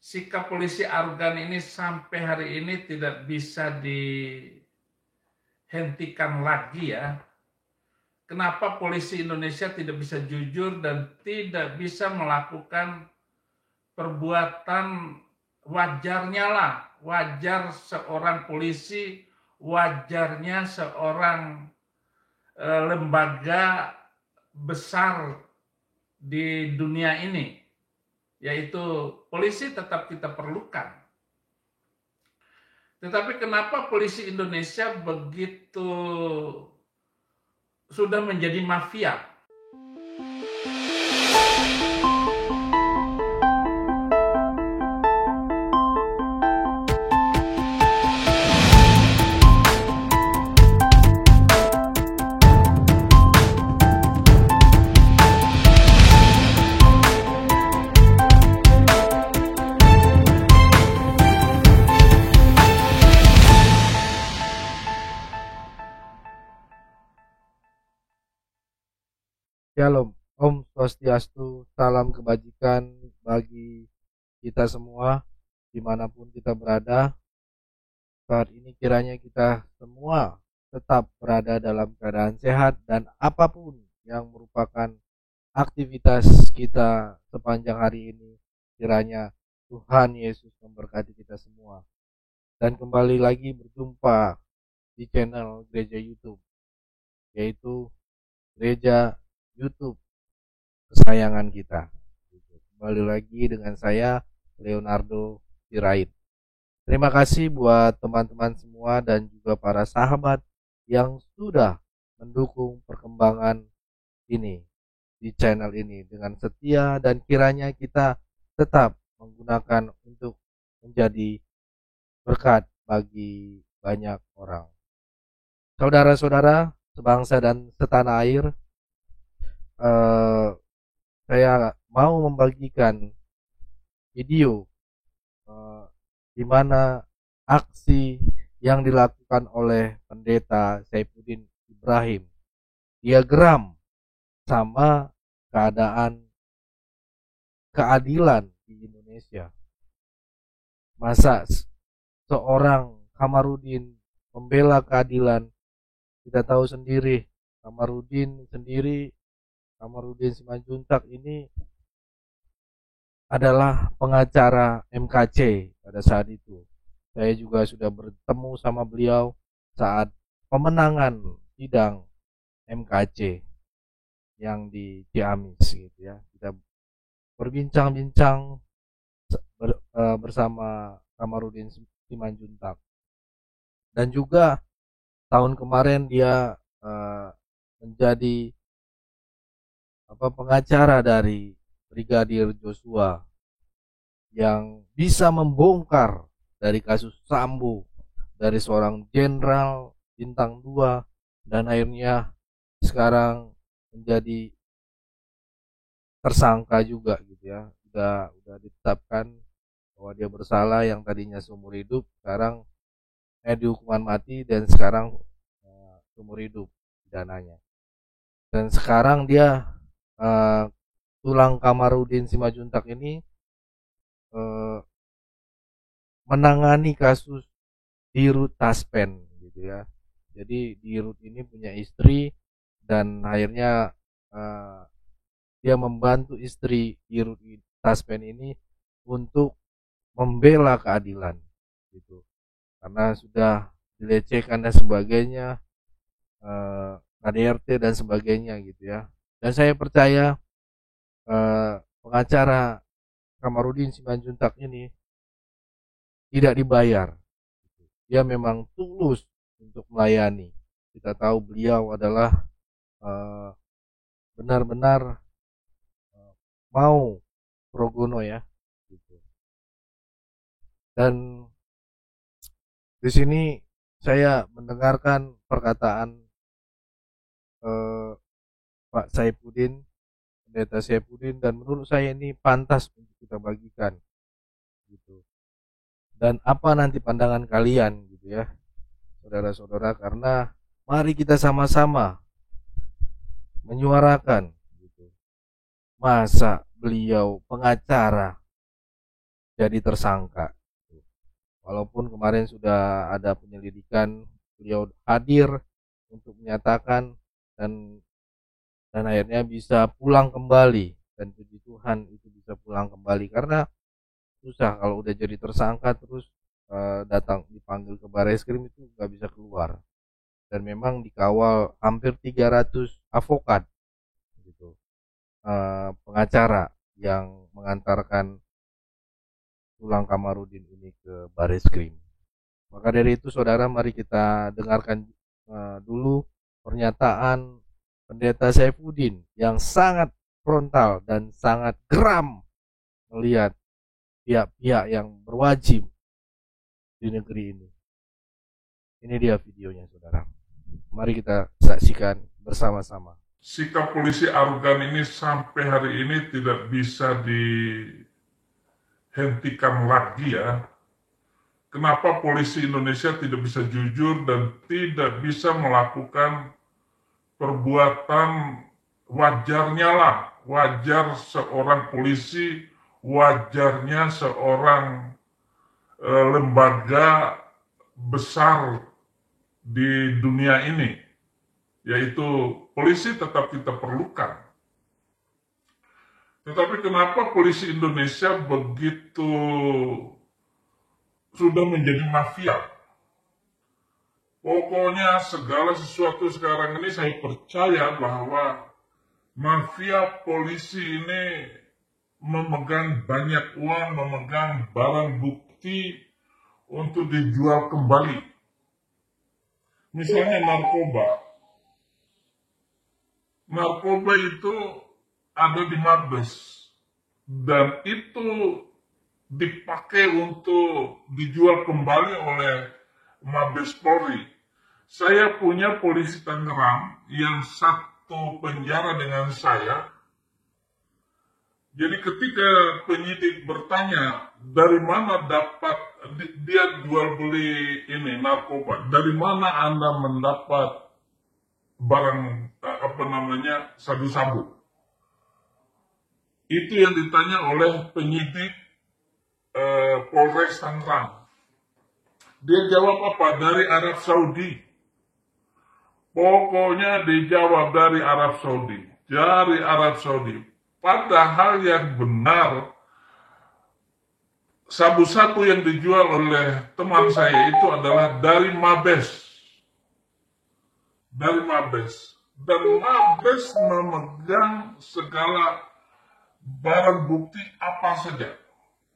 sikap polisi arogan ini sampai hari ini tidak bisa dihentikan lagi ya. Kenapa polisi Indonesia tidak bisa jujur dan tidak bisa melakukan perbuatan wajarnya lah, wajar seorang polisi, wajarnya seorang lembaga besar di dunia ini, yaitu polisi tetap kita perlukan. Tetapi kenapa polisi Indonesia begitu sudah menjadi mafia? Shalom, Om Swastiastu, salam kebajikan bagi kita semua dimanapun kita berada. Saat ini kiranya kita semua tetap berada dalam keadaan sehat dan apapun yang merupakan aktivitas kita sepanjang hari ini, kiranya Tuhan Yesus memberkati kita semua. Dan kembali lagi berjumpa di channel Gereja YouTube, yaitu Gereja YouTube kesayangan kita. Kembali lagi dengan saya Leonardo Sirait. Terima kasih buat teman-teman semua dan juga para sahabat yang sudah mendukung perkembangan ini di channel ini dengan setia, dan kiranya kita tetap menggunakan untuk menjadi berkat bagi banyak orang. Saudara-saudara sebangsa dan setanah air, saya mau membagikan video di mana aksi yang dilakukan oleh pendeta Saifuddin Ibrahim. Dia geram sama keadaan keadilan di Indonesia. Masa seorang Kamarudin membela keadilan? Kita tahu sendiri, Kamarudin Simanjuntak ini adalah pengacara MKC pada saat itu. Saya juga sudah bertemu sama beliau saat pemenangan sidang MKC yang di Ciamis gitu ya. Kita berbincang-bincang bersama Kamarudin Simanjuntak. Dan juga tahun kemarin dia menjadi pengacara dari Brigadir Joshua yang bisa membongkar dari kasus Sambo, dari seorang jenderal bintang 2, dan akhirnya sekarang menjadi tersangka juga gitu ya. Udah ditetapkan bahwa dia bersalah, yang tadinya seumur hidup sekarang dihukuman mati, dan sekarang seumur hidup pidananya. Dan sekarang dia tulang Kamarudin Simanjuntak ini menangani kasus Dirut Taspen gitu ya. Jadi Dirut ini punya istri, dan akhirnya dia membantu istri Dirut Taspen ini untuk membela keadilan gitu, karena sudah dilecehkan dan sebagainya, KDRT dan sebagainya gitu ya. Dan saya percaya pengacara Kamarudin Simanjuntak ini tidak dibayar. Dia memang tulus untuk melayani. Kita tahu beliau adalah benar-benar mau pro bono ya. Gitu. Dan di sini saya mendengarkan perkataan Pak Saifuddin, pendeta Saifuddin, dan menurut saya ini pantas untuk kita bagikan gitu. Dan apa nanti pandangan kalian gitu ya, saudara-saudara, karena mari kita sama-sama menyuarakan gitu. Masa beliau pengacara jadi tersangka. Walaupun kemarin sudah ada penyelidikan, beliau hadir untuk menyatakan dan akhirnya bisa pulang kembali, dan puji Tuhan itu bisa pulang kembali, karena susah kalau udah jadi tersangka terus datang dipanggil ke Barreskrim itu nggak bisa keluar, dan memang dikawal hampir 300 avokat gitu, pengacara yang mengantarkan Tulang Kamarudin ini ke Barreskrim. Maka dari itu saudara, mari kita dengarkan dulu pernyataan Pendeta Saifuddin yang sangat frontal dan sangat geram melihat pihak-pihak yang berwajib di negeri ini. Ini dia videonya saudara. Mari kita saksikan bersama-sama. Sikap polisi arogan ini sampai hari ini tidak bisa dihentikan lagi ya. Kenapa polisi Indonesia tidak bisa jujur dan tidak bisa melakukan perbuatan wajarnya lah. Wajar seorang polisi, wajarnya seorang lembaga besar di dunia ini, yaitu polisi tetap kita perlukan. Tetapi kenapa polisi Indonesia begitu sudah menjadi mafia? Pokoknya segala sesuatu sekarang ini saya percaya bahwa mafia polisi ini memegang banyak uang, memegang barang bukti untuk dijual kembali. Misalnya narkoba. Narkoba itu ada di Mabes. Dan itu dipakai untuk dijual kembali oleh Mabes Polri. Saya punya polisi Tangerang yang satu penjara dengan saya. Jadi ketika penyidik bertanya dari mana dapat, dia jual beli ini narkoba, dari mana Anda mendapat barang sabu-sabu? Itu yang ditanya oleh penyidik Polres Tangerang. Dia jawab apa? Dari Arab Saudi. Pokoknya dijawab dari Arab Saudi. Dari Arab Saudi. Padahal yang benar, sabu-sabu yang dijual oleh teman saya itu adalah dari Mabes. Dari Mabes. Dan Mabes memegang segala barang bukti apa saja.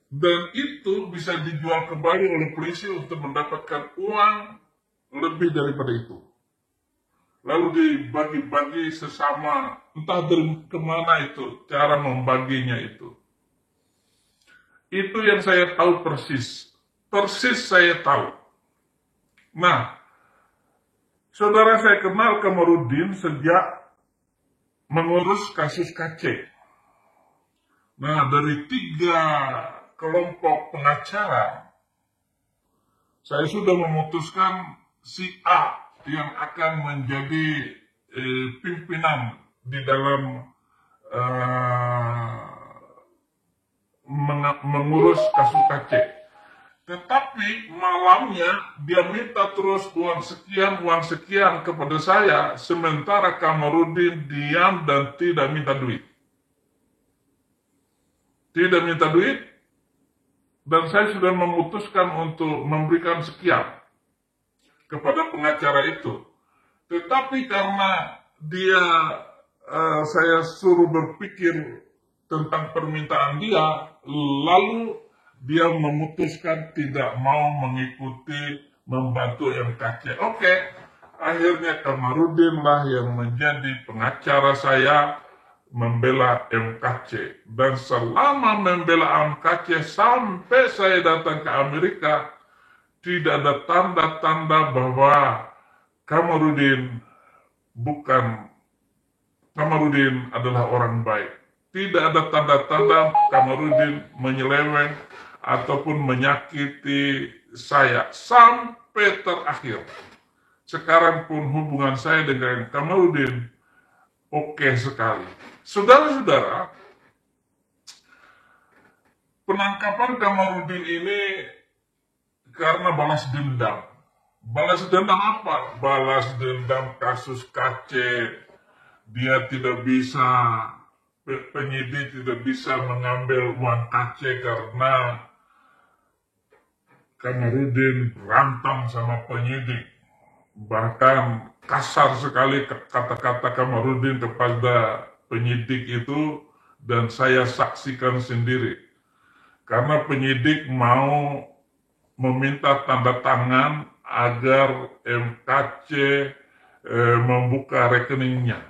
Dan itu bisa dijual kembali oleh polisi untuk mendapatkan uang lebih daripada itu. Lalu dibagi-bagi sesama, entah dari kemana itu, cara membaginya itu. Itu yang saya tahu persis. Persis saya tahu. Nah, saudara, saya kenal Kamarudin sejak mengurus kasus KC. Nah, dari 3 kelompok pengacara, saya sudah memutuskan si A yang akan menjadi pimpinan di dalam mengurus kasus KC. Tetapi malamnya dia minta terus uang sekian kepada saya, sementara Kamarudin diam dan tidak minta duit. Tidak minta duit, dan saya sudah memutuskan untuk memberikan sekian kepada pengacara itu. Tetapi karena dia, saya suruh berpikir tentang permintaan dia, lalu dia memutuskan tidak mau mengikuti membantu MKC. Oke, akhirnya Kamarudin lah yang menjadi pengacara saya membela MKC. Dan selama membela MKC sampai saya datang ke Amerika, tidak ada tanda-tanda bahwa Kamarudin adalah orang baik. Tidak ada tanda-tanda Kamarudin menyeleweng ataupun menyakiti saya sampai terakhir. Sekarang pun hubungan saya dengan Kamarudin oke sekali. Saudara-saudara, penangkapan Kamarudin ini karena balas dendam. Balas dendam apa? Balas dendam kasus KC. Dia tidak bisa, penyidik tidak bisa mengambil uang KC karena Kamarudin berantem sama penyidik. Bahkan kasar sekali kata-kata Kamarudin kepada penyidik itu, dan saya saksikan sendiri. Karena penyidik mau meminta tanda tangan agar MKC membuka rekeningnya.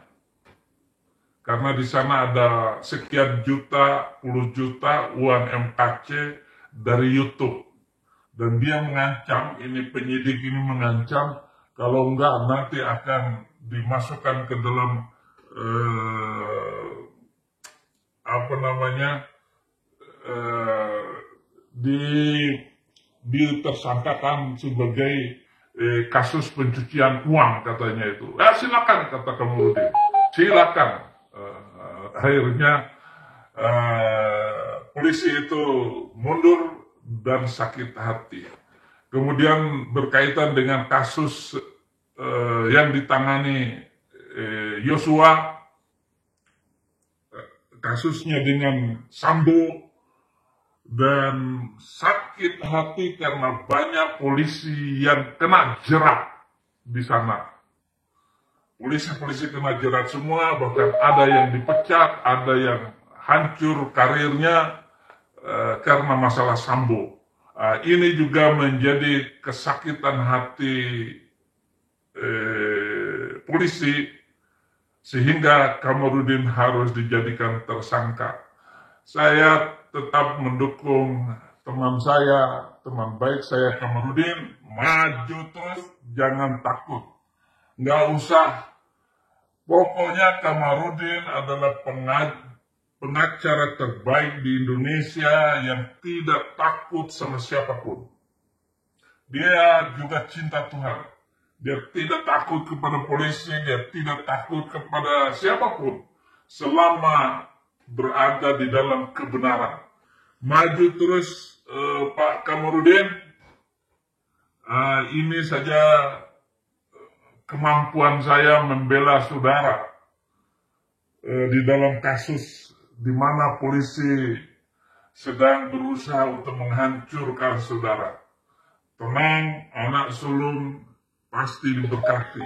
Karena di sana ada sekian juta, puluh juta uang MKC dari YouTube. Dan dia mengancam, ini penyidik ini mengancam, kalau enggak nanti akan dimasukkan ke dalam ditersangkakan sebagai kasus pencucian uang katanya itu. Silakan, kata Kamarudin, silakan. Akhirnya polisi itu mundur dan sakit hati. Kemudian berkaitan dengan kasus yang ditangani Yosua, kasusnya dengan Sambo, dan sakit hati karena banyak polisi yang kena jerat di sana. Polisi-polisi kena jerat semua, bahkan ada yang dipecat, ada yang hancur karirnya karena masalah Sambo. Ini juga menjadi kesakitan hati polisi, sehingga Kamarudin harus dijadikan tersangka. Saya tetap mendukung teman saya, teman baik saya Kamarudin, maju terus, jangan takut. Nggak usah, pokoknya Kamarudin adalah pengacara terbaik di Indonesia yang tidak takut sama siapapun. Dia juga cinta Tuhan. Dia tidak takut kepada polisi, dia tidak takut kepada siapapun selama berada di dalam kebenaran. Maju terus Pak Kamarudin. Ini saja kemampuan saya membela saudara di dalam kasus di mana polisi sedang berusaha untuk menghancurkan saudara. Tenang, anak sulung pasti diberkati,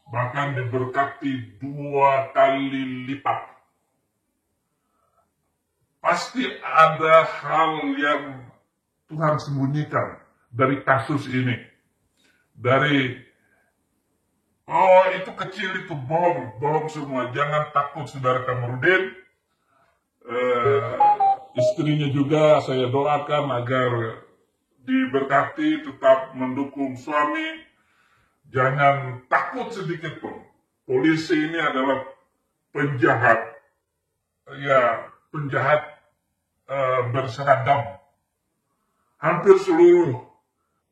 bahkan diberkati 2 kali lipat. Pasti ada hal yang Tuhan sembunyikan dari kasus ini. Dari, oh itu kecil, itu bohong semua. Jangan takut saudara Kamarudin. Istrinya juga saya doakan agar diberkati, tetap mendukung suami. Jangan takut sedikit pun. Polisi ini adalah penjahat. Ya, penjahat berseragam. Hampir seluruh.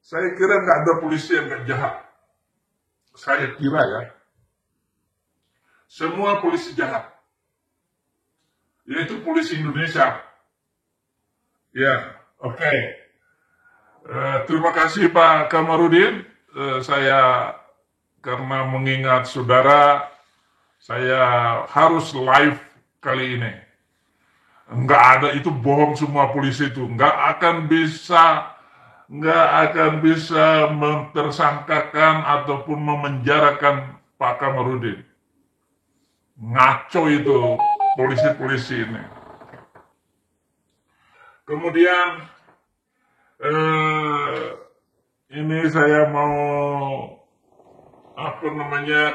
Saya kira nggak ada polisi yang nggak jahat. Saya kira ya. Semua polisi jahat. Yaitu polisi Indonesia. Ya, oke. Terima kasih Pak Kamarudin. Saya karena mengingat saudara, saya harus live kali ini. Nggak ada, itu bohong semua polisi itu. Nggak akan bisa mentersangkakan ataupun memenjarakan Pak Kamarudin. Ngaco itu polisi-polisi ini. Kemudian ini saya mau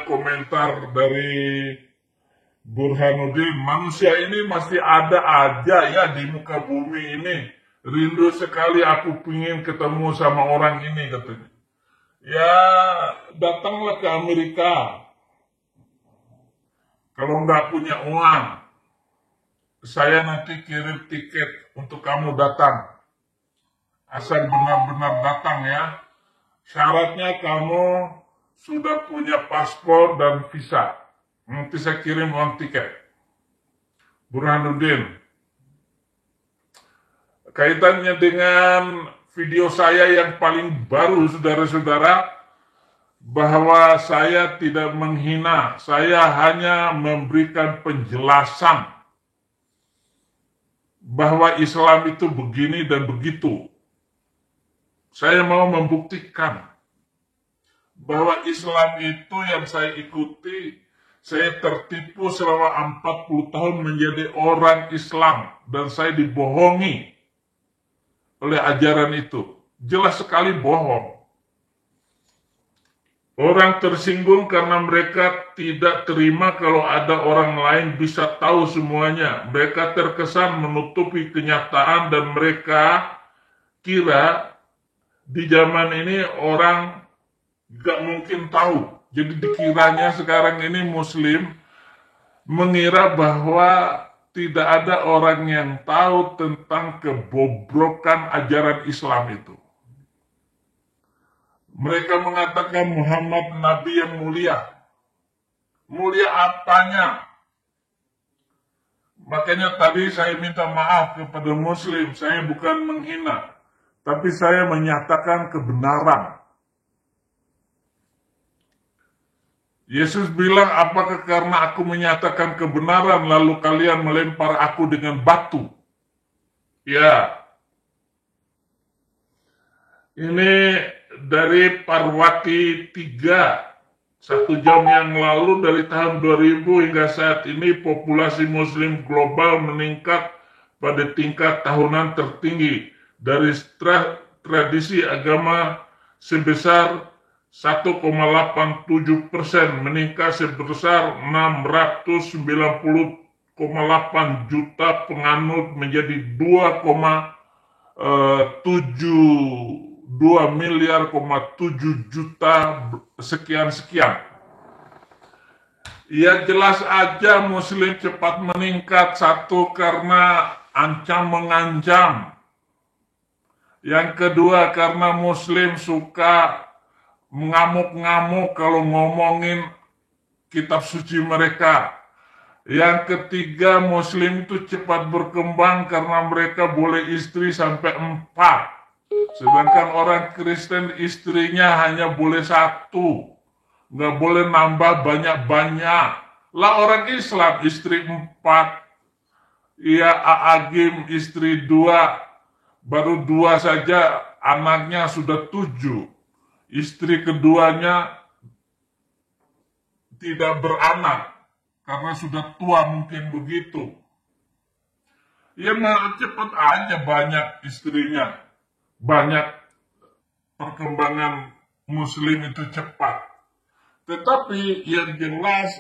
komentar dari Burhanuddin. Manusia ini masih ada aja ya di muka bumi ini. Rindu sekali aku pingin ketemu sama orang ini, katanya. Ya datanglah ke Amerika. Kalau nggak punya uang, saya nanti kirim tiket untuk kamu datang. Asal benar-benar datang ya. Syaratnya kamu sudah punya paspor dan visa. Nanti saya kirim uang tiket. Burhanuddin, kaitannya dengan video saya yang paling baru, saudara-saudara, bahwa saya tidak menghina, saya hanya memberikan penjelasan bahwa Islam itu begini dan begitu. Saya mau membuktikan bahwa Islam itu yang saya ikuti, saya tertipu selama 40 tahun menjadi orang Islam dan saya dibohongi oleh ajaran itu. Jelas sekali bohong. Orang tersinggung karena mereka tidak terima kalau ada orang lain bisa tahu semuanya. Mereka terkesan menutupi kenyataan dan mereka kira di zaman ini orang gak mungkin tahu. Jadi dikiranya sekarang ini Muslim mengira bahwa tidak ada orang yang tahu tentang kebobrokan ajaran Islam itu. Mereka mengatakan Muhammad Nabi yang mulia. Mulia apanya? Makanya tadi saya minta maaf kepada Muslim. Saya bukan menghina, tapi saya menyatakan kebenaran. Yesus bilang, apakah karena aku menyatakan kebenaran lalu kalian melempar aku dengan batu? Ya. Ini dari Parwati 3, 1 jam yang lalu, dari tahun 2000 hingga saat ini populasi Muslim global meningkat pada tingkat tahunan tertinggi dari tradisi agama sebesar 1,87%, meningkat sebesar 690,8 juta penganut menjadi 2 miliar 7 juta sekian. Ya jelas aja Muslim cepat meningkat. Satu, karena mengancam. Yang kedua, karena Muslim suka mengamuk-ngamuk kalau ngomongin kitab suci mereka. Yang ketiga, Muslim itu cepat berkembang karena mereka boleh istri sampai 4. Sedangkan orang Kristen istrinya hanya boleh 1. Nggak boleh nambah banyak-banyak. Lah orang Islam istri 4. Iya, Aagim istri 2. Baru 2 saja anaknya sudah 7. Istri keduanya tidak beranak karena sudah tua, mungkin begitu. Ya cepat aja banyak istrinya. Banyak perkembangan Muslim itu cepat. Tetapi yang jelas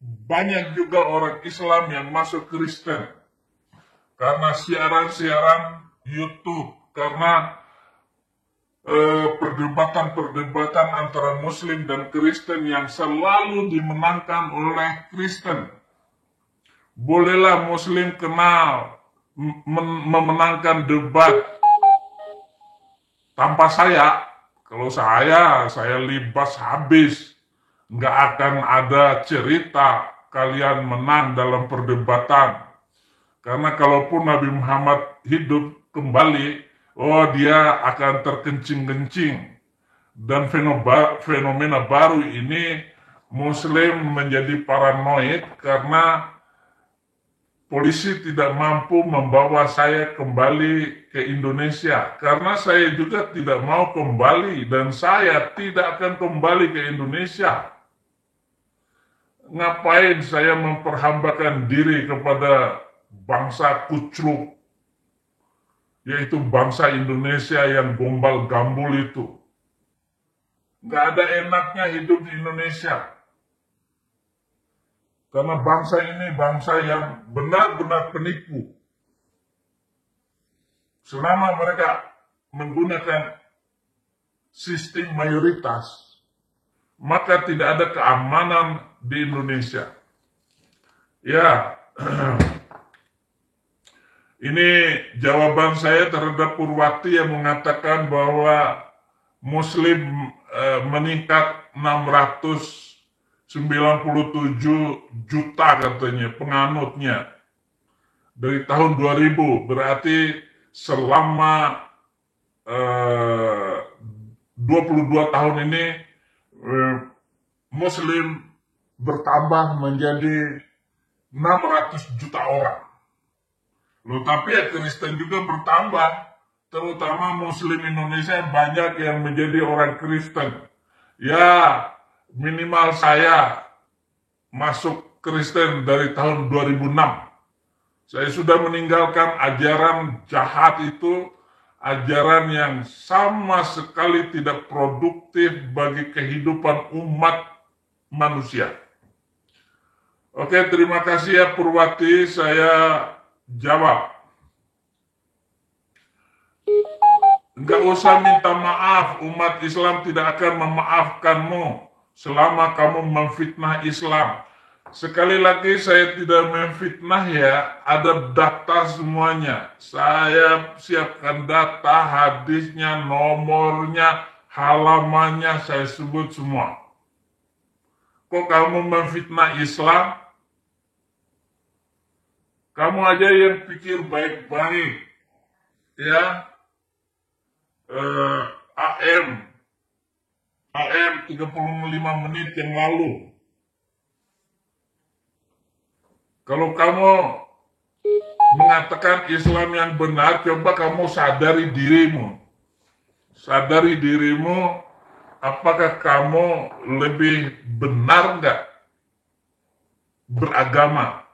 banyak juga orang Islam yang masuk Kristen. Karena siaran-siaran YouTube. Karena perdebatan antara Muslim dan Kristen yang selalu dimenangkan oleh Kristen. Bolehlah Muslim kenal memenangkan debat tanpa saya. Kalau saya libas habis. Nggak akan ada cerita kalian menang dalam perdebatan. Karena kalaupun Nabi Muhammad hidup kembali, dia akan terkencing-kencing. Dan fenomena baru ini, Muslim menjadi paranoid karena polisi tidak mampu membawa saya kembali ke Indonesia. Karena saya juga tidak mau kembali dan saya tidak akan kembali ke Indonesia. Ngapain saya memperhambakan diri kepada bangsa kucluk, yaitu bangsa Indonesia yang gombal gambul itu. Nggak ada enaknya hidup di Indonesia. Karena bangsa ini bangsa yang benar-benar penipu. Selama mereka menggunakan sistem mayoritas, maka tidak ada keamanan di Indonesia. Ya, ini jawaban saya terhadap Purwati yang mengatakan bahwa Muslim meningkat 697 juta katanya penganutnya dari tahun 2000. Berarti selama 22 tahun ini Muslim bertambah menjadi 600 juta orang. Loh, tapi ya Kristen juga bertambah, terutama Muslim Indonesia banyak yang menjadi orang Kristen. Ya, minimal saya masuk Kristen dari tahun 2006. Saya sudah meninggalkan ajaran jahat itu, ajaran yang sama sekali tidak produktif bagi kehidupan umat manusia. Oke, terima kasih ya Purwati, saya jawab. Enggak usah minta maaf, umat Islam tidak akan memaafkanmu selama kamu memfitnah Islam. Sekali lagi saya tidak memfitnah ya, ada data semuanya. Saya siapkan data, hadisnya, nomornya, halamannya, saya sebut semua. Kok kamu memfitnah Islam? Kamu aja yang pikir baik-baik, ya. AM 35 menit yang lalu. Kalau kamu mengatakan Islam yang benar, coba kamu sadari dirimu. Sadari dirimu, apakah kamu lebih benar nggak beragama?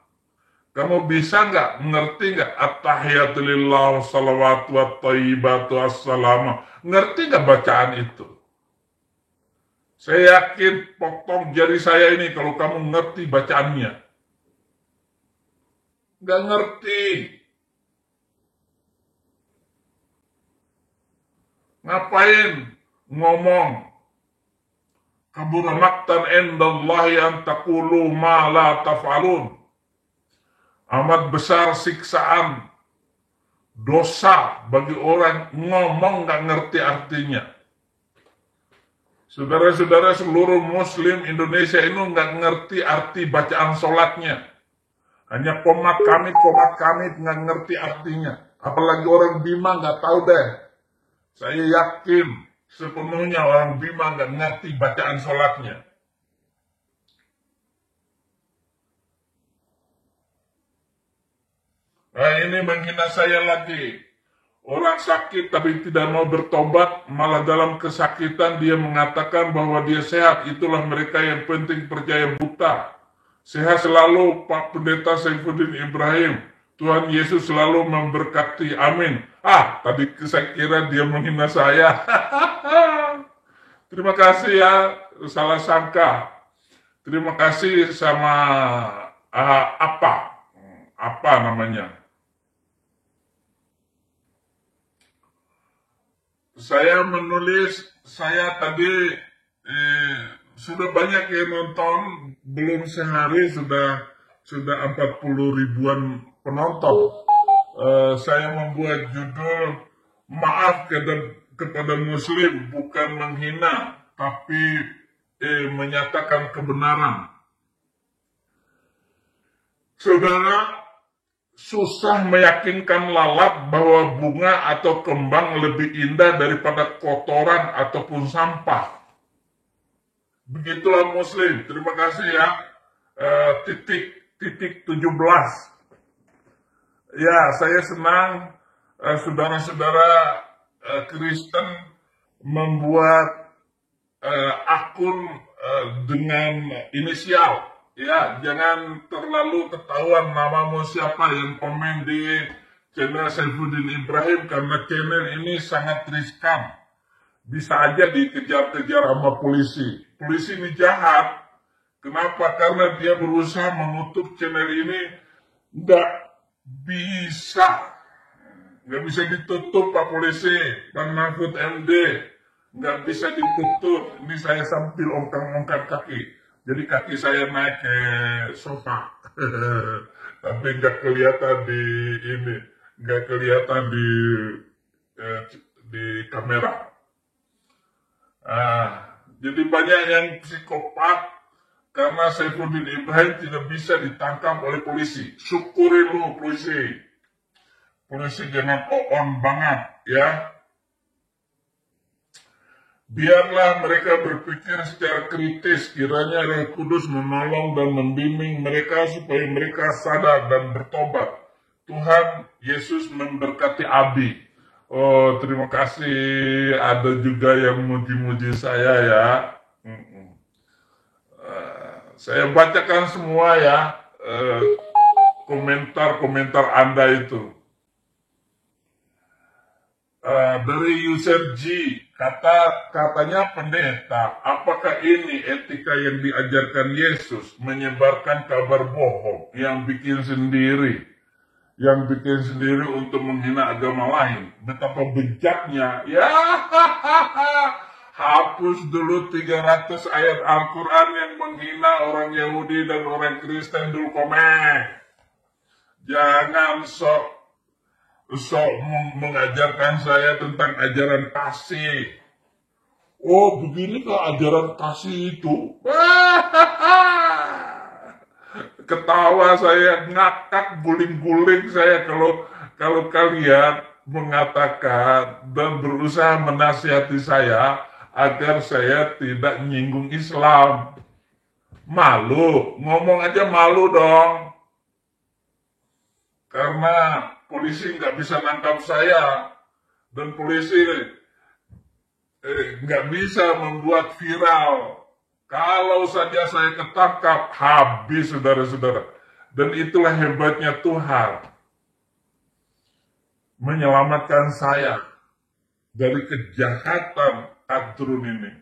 Kamu bisa nggak, ngerti nggak? At-tahiyatu lillah, salawatu wa tayyibatu assalamu. Ngerti nggak bacaan itu? Saya yakin potong jari saya ini kalau kamu ngerti bacaannya. Nggak ngerti. Ngapain ngomong? Kabura maqtan indallahi an taqulu ma la taf'alun. Amat besar siksaan, dosa bagi orang ngomong nggak ngerti artinya. Saudara-saudara seluruh Muslim Indonesia ini nggak ngerti arti bacaan sholatnya. Hanya komat kamit nggak ngerti artinya. Apalagi orang Bima nggak tahu deh. Saya yakin sepenuhnya orang Bima nggak ngerti bacaan sholatnya. Nah, ini menghina saya lagi. Orang sakit tapi tidak mau bertobat, malah dalam kesakitan dia mengatakan bahwa dia sehat. Itulah mereka yang penting percaya buta. Sehat selalu Pak Pendeta Saifuddin Ibrahim. Tuhan Yesus selalu memberkati. Amin. Tadi saya kira dia menghina saya. Terima kasih ya, salah sangka. Terima kasih sama apa namanya? Saya menulis, saya tadi sudah banyak yang nonton, belum sehari sudah 40 ribuan penonton. Saya membuat judul maaf kepada Muslim, bukan menghina, tapi menyatakan kebenaran. Saudara, susah meyakinkan lalat bahwa bunga atau kembang lebih indah daripada kotoran ataupun sampah. Begitulah Muslim. Terima kasih ya. Titik 17. Ya, saya senang saudara-saudara Kristen membuat akun dengan inisial. Ya, jangan terlalu ketahuan namamu siapa yang komen di channel Saifuddin Ibrahim, karena channel ini sangat riskan. Bisa aja dikejar-kejar sama polisi. Polisi ini jahat. Kenapa? Karena dia berusaha menutup channel ini. Nggak bisa ditutup Pak Polisi, Bang Mahfud MD. Nggak bisa ditutup. Ini saya sambil ongkang-ongkang kaki. Jadi kaki saya naik ke sofa, tapi nggak kelihatan di kamera. Jadi banyak yang psikopat karena Saifuddin Ibrahim tidak bisa ditangkap oleh polisi. Syukuri lu polisi. polisi jangan on banget ya. Biarlah mereka berpikir secara kritis, kiranya Roh Kudus menolong dan membimbing mereka supaya mereka sadar dan bertobat. Tuhan Yesus memberkati Abi. Oh, terima kasih. Ada juga yang muji-muji saya ya. Saya bacakan semua ya komentar-komentar Anda itu. Dari user G, katanya pendeta, apakah ini etika yang diajarkan Yesus, menyebarkan kabar bohong yang bikin sendiri untuk menghina agama lain? Betapa bejaknya, ya. Hapus dulu 300 ayat Al-Quran yang menghina orang Yahudi dan orang Kristen dulu, komen. Jangan sok mengajarkan saya tentang ajaran kasih. Oh, begini kok ajaran kasih itu. Ketawa saya, ngakak, guling-guling saya kalau kalian mengatakan dan berusaha menasihati saya agar saya tidak nyinggung Islam. Malu, ngomong aja malu dong. Karena polisi nggak bisa nangkap saya, dan polisi nggak bisa membuat viral. Kalau saja saya ketangkap, habis saudara-saudara. Dan itulah hebatnya Tuhan, menyelamatkan saya dari kejahatan Adrun ini.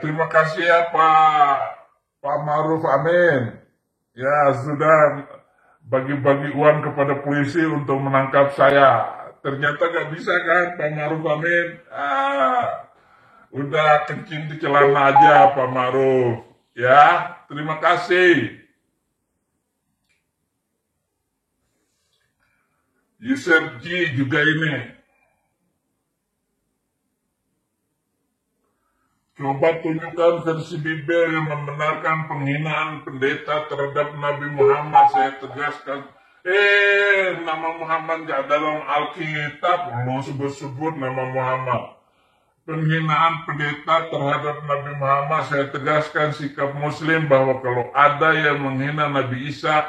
Terima kasih ya Pak Ma'ruf Amin. Ya sudah bagi-bagi uang kepada polisi untuk menangkap saya. Ternyata gak bisa kan Pak Ma'ruf Amin. Udah kencing di celana aja Pak Ma'ruf. Ya, terima kasih. User G juga ini. Coba tunjukkan versi Bible yang membenarkan penghinaan pendeta terhadap Nabi Muhammad. Saya tegaskan, nama Muhammad gak dalam Alkitab. Mau sebut-sebut nama Muhammad. Penghinaan pendeta terhadap Nabi Muhammad, saya tegaskan sikap Muslim bahwa kalau ada yang menghina Nabi Isa,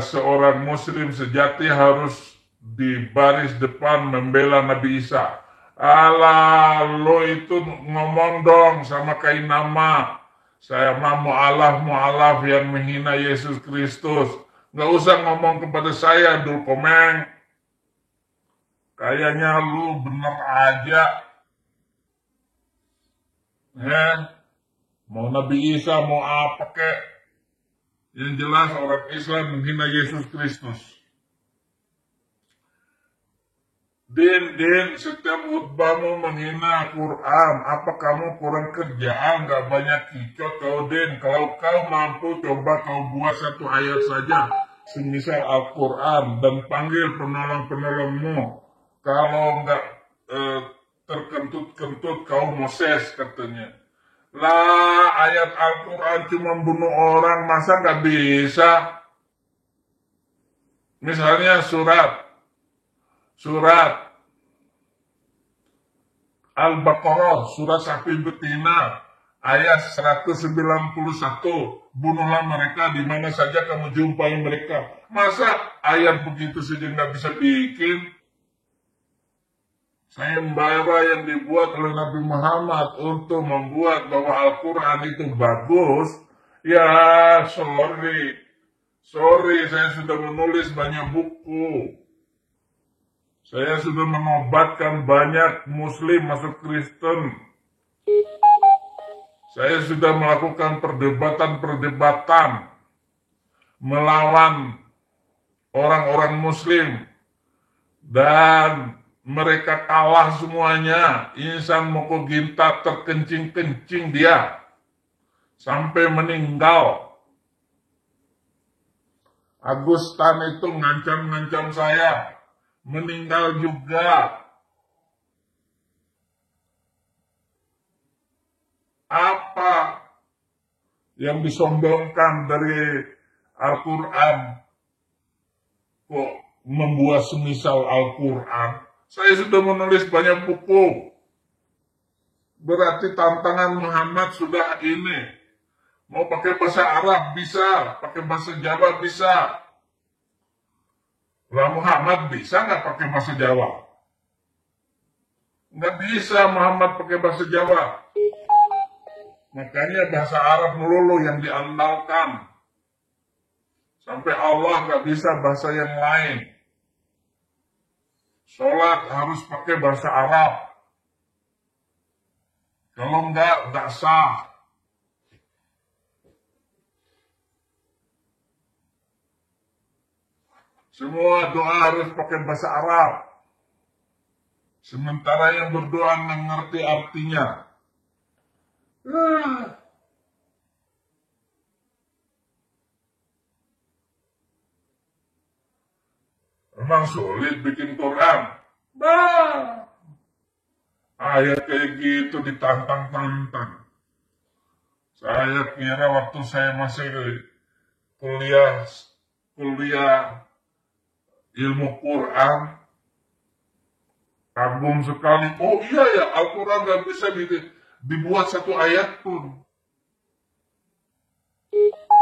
seorang Muslim sejati harus di baris depan membela Nabi Isa. Alah, lo itu ngomong dong sama kain nama. Saya mah mu'alaf yang menghina Yesus Kristus. Nggak usah ngomong kepada saya, dul komeng. Kayaknya lu bener aja. Mau Nabi Isa, mau apa kek. Yang jelas orang Islam menghina Yesus Kristus. Din, setiap khutbahmu menghina Quran. Apa kamu kurang kerjaan? Gak banyak kicot kau, Din. Kalau kau mampu, coba kau buat satu ayat saja, semisal Al-Quran, dan panggil penolong-penolongmu. Kalau nggak terkentut-kentut, kau Moses, katanya. Lah, ayat Al-Quran cuma bunuh orang, masa nggak bisa? Misalnya surat Al-Baqarah, surat sapi betina, ayat 191. Bunuhlah mereka di mana saja kamu jumpai mereka. Masa ayat begitu saja nggak bisa bikin? Sayembara yang dibuat oleh Nabi Muhammad untuk membuat bahwa Al-Quran itu bagus, ya sorry, saya sudah menulis banyak buku. Saya sudah menobatkan banyak Muslim masuk Kristen. Saya sudah melakukan perdebatan melawan orang-orang Muslim. Dan mereka kalah semuanya. Insan Moko Ginta terkencing-kencing dia. Sampai meninggal. Agustan itu ngancam-ngancam saya. Meninggal juga. Apa yang disombongkan dari Al-Quran? Kok membuat semisal Al-Quran. Saya sudah menulis banyak buku. Berarti tantangan Muhammad sudah ini. Mau pakai bahasa Arab bisa, pakai bahasa Jawa bisa. Lah Muhammad bisa nggak pakai bahasa Jawa? Nggak bisa Muhammad pakai bahasa Jawa. Makanya bahasa Arab melulu yang diandalkan. Sampai Allah nggak bisa bahasa yang lain. Sholat harus pakai bahasa Arab. Kalau nggak sah. Semua doa harus pakai bahasa Arab. Sementara yang berdoa mengerti artinya. Memang sulit bikin Quran. Ayat kayak gitu ditantang-tantang. Saya kira waktu saya masih kuliah ilmu Quran, kagum sekali. Oh iya ya, Al-Quran gak bisa dibuat satu ayat pun.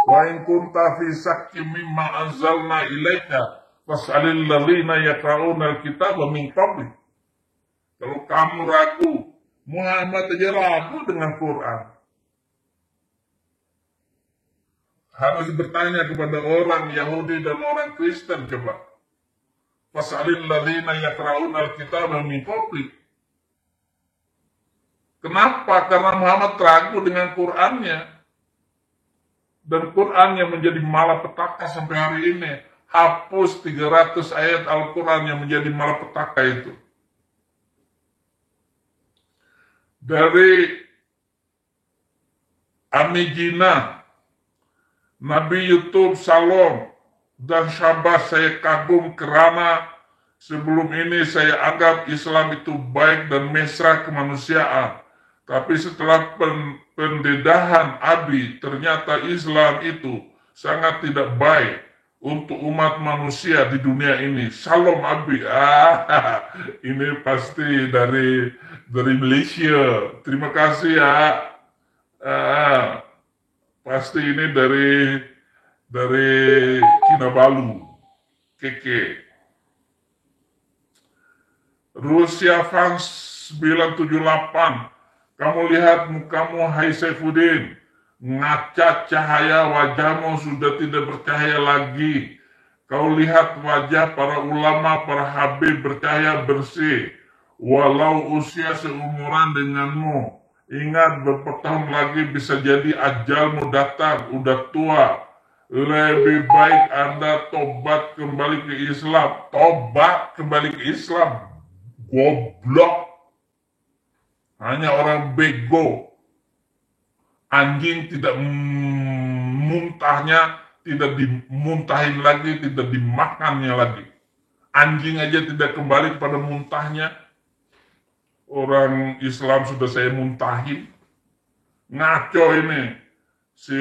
Wa in kunta fi sakkim mimma anzalna ilaika fas'alil ladzina yaqra'una al-kitaba min qablik. Kalau kamu ragu, Muhammad aja ragu dengan Quran. Harus bertanya kepada orang Yahudi dan orang Kristen coba. Fas'alil ladzina yaqra'una al-kitaba min qablik. Kenapa? Karena Muhammad ragu dengan Qurannya. Dan Quran yang menjadi malapetaka sampai hari ini. Hapus 300 ayat Al-Quran yang menjadi malapetaka itu. Dari Amijina, Nabi YouTube Salom, dan Syabas saya kagum karena sebelum ini saya anggap Islam itu baik dan mesra kemanusiaan. Tapi setelah pendedahan Abi, ternyata Islam itu sangat tidak baik untuk umat manusia di dunia ini. Shalom Abi. Ini pasti dari Malaysia. Terima kasih ya. Pasti ini dari Kinabalu. Keke. Rusia Fans 978. Kamu lihat mukamu, hai Saifuddin. Ngaca cahaya wajahmu sudah tidak bercahaya lagi. Kau lihat wajah para ulama, para habib bercahaya bersih. Walau usia seumuran denganmu. Ingat beberapa tahun lagi bisa jadi ajalmu datang, udah tua. Lebih baik Anda tobat kembali ke Islam. Tobat kembali ke Islam. Goblok. Hanya orang bego. Anjing tidak muntahnya, tidak dimuntahin lagi, tidak dimakannya lagi. Anjing aja tidak kembali kepada muntahnya. Orang Islam sudah saya muntahin. Ngaco ini. Si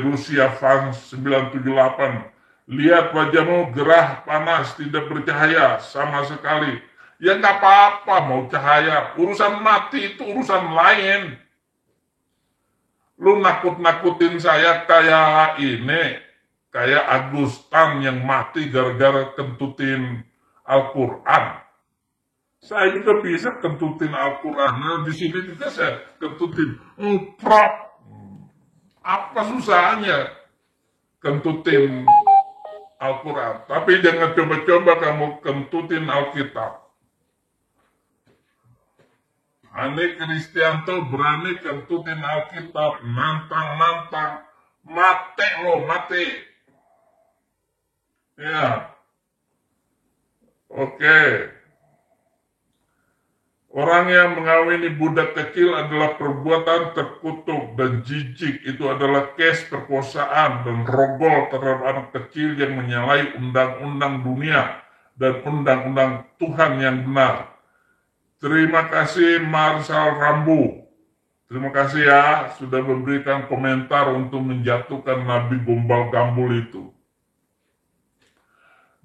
Rusia Fans 978. Lihat wajahmu gerah, panas, tidak bercahaya sama sekali. Ya nggak apa-apa mau cahaya. Urusan mati itu urusan lain. Lu nakut-nakutin saya kayak ini. Kayak Agustan yang mati gara-gara kentutin Al-Quran. Saya juga bisa kentutin Al-Quran. Nah, di sini juga saya kentutin. Apa susahnya kentutin Al-Quran? Tapi jangan coba-coba kamu kentutin Alkitab. Ani Kristianto berani kentutin Alkitab, nantang-nantang, mati lo, mati. Ya, oke. Orang yang mengawini budak kecil adalah perbuatan terkutuk dan jijik. Itu adalah kes perkosaan dan rogol terhadap anak kecil yang menyalahi undang-undang dunia dan undang-undang Tuhan yang benar. Terima kasih Marshal Rambo. Terima kasih ya sudah memberikan komentar untuk menjatuhkan Nabi Gombal Gambul itu.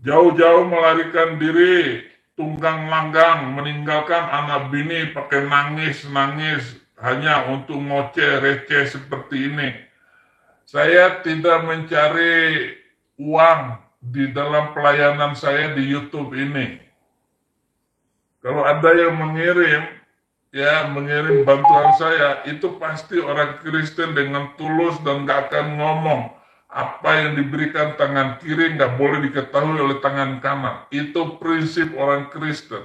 Jauh-jauh melarikan diri, tunggang langgang, meninggalkan anak bini pakai nangis-nangis hanya untuk ngoceh receh seperti ini. Saya tidak mencari uang di dalam pelayanan saya di YouTube ini. Kalau ada yang mengirim bantuan saya, itu pasti orang Kristen dengan tulus dan gak akan ngomong apa yang diberikan tangan kiri gak boleh diketahui oleh tangan kanan. Itu prinsip orang Kristen.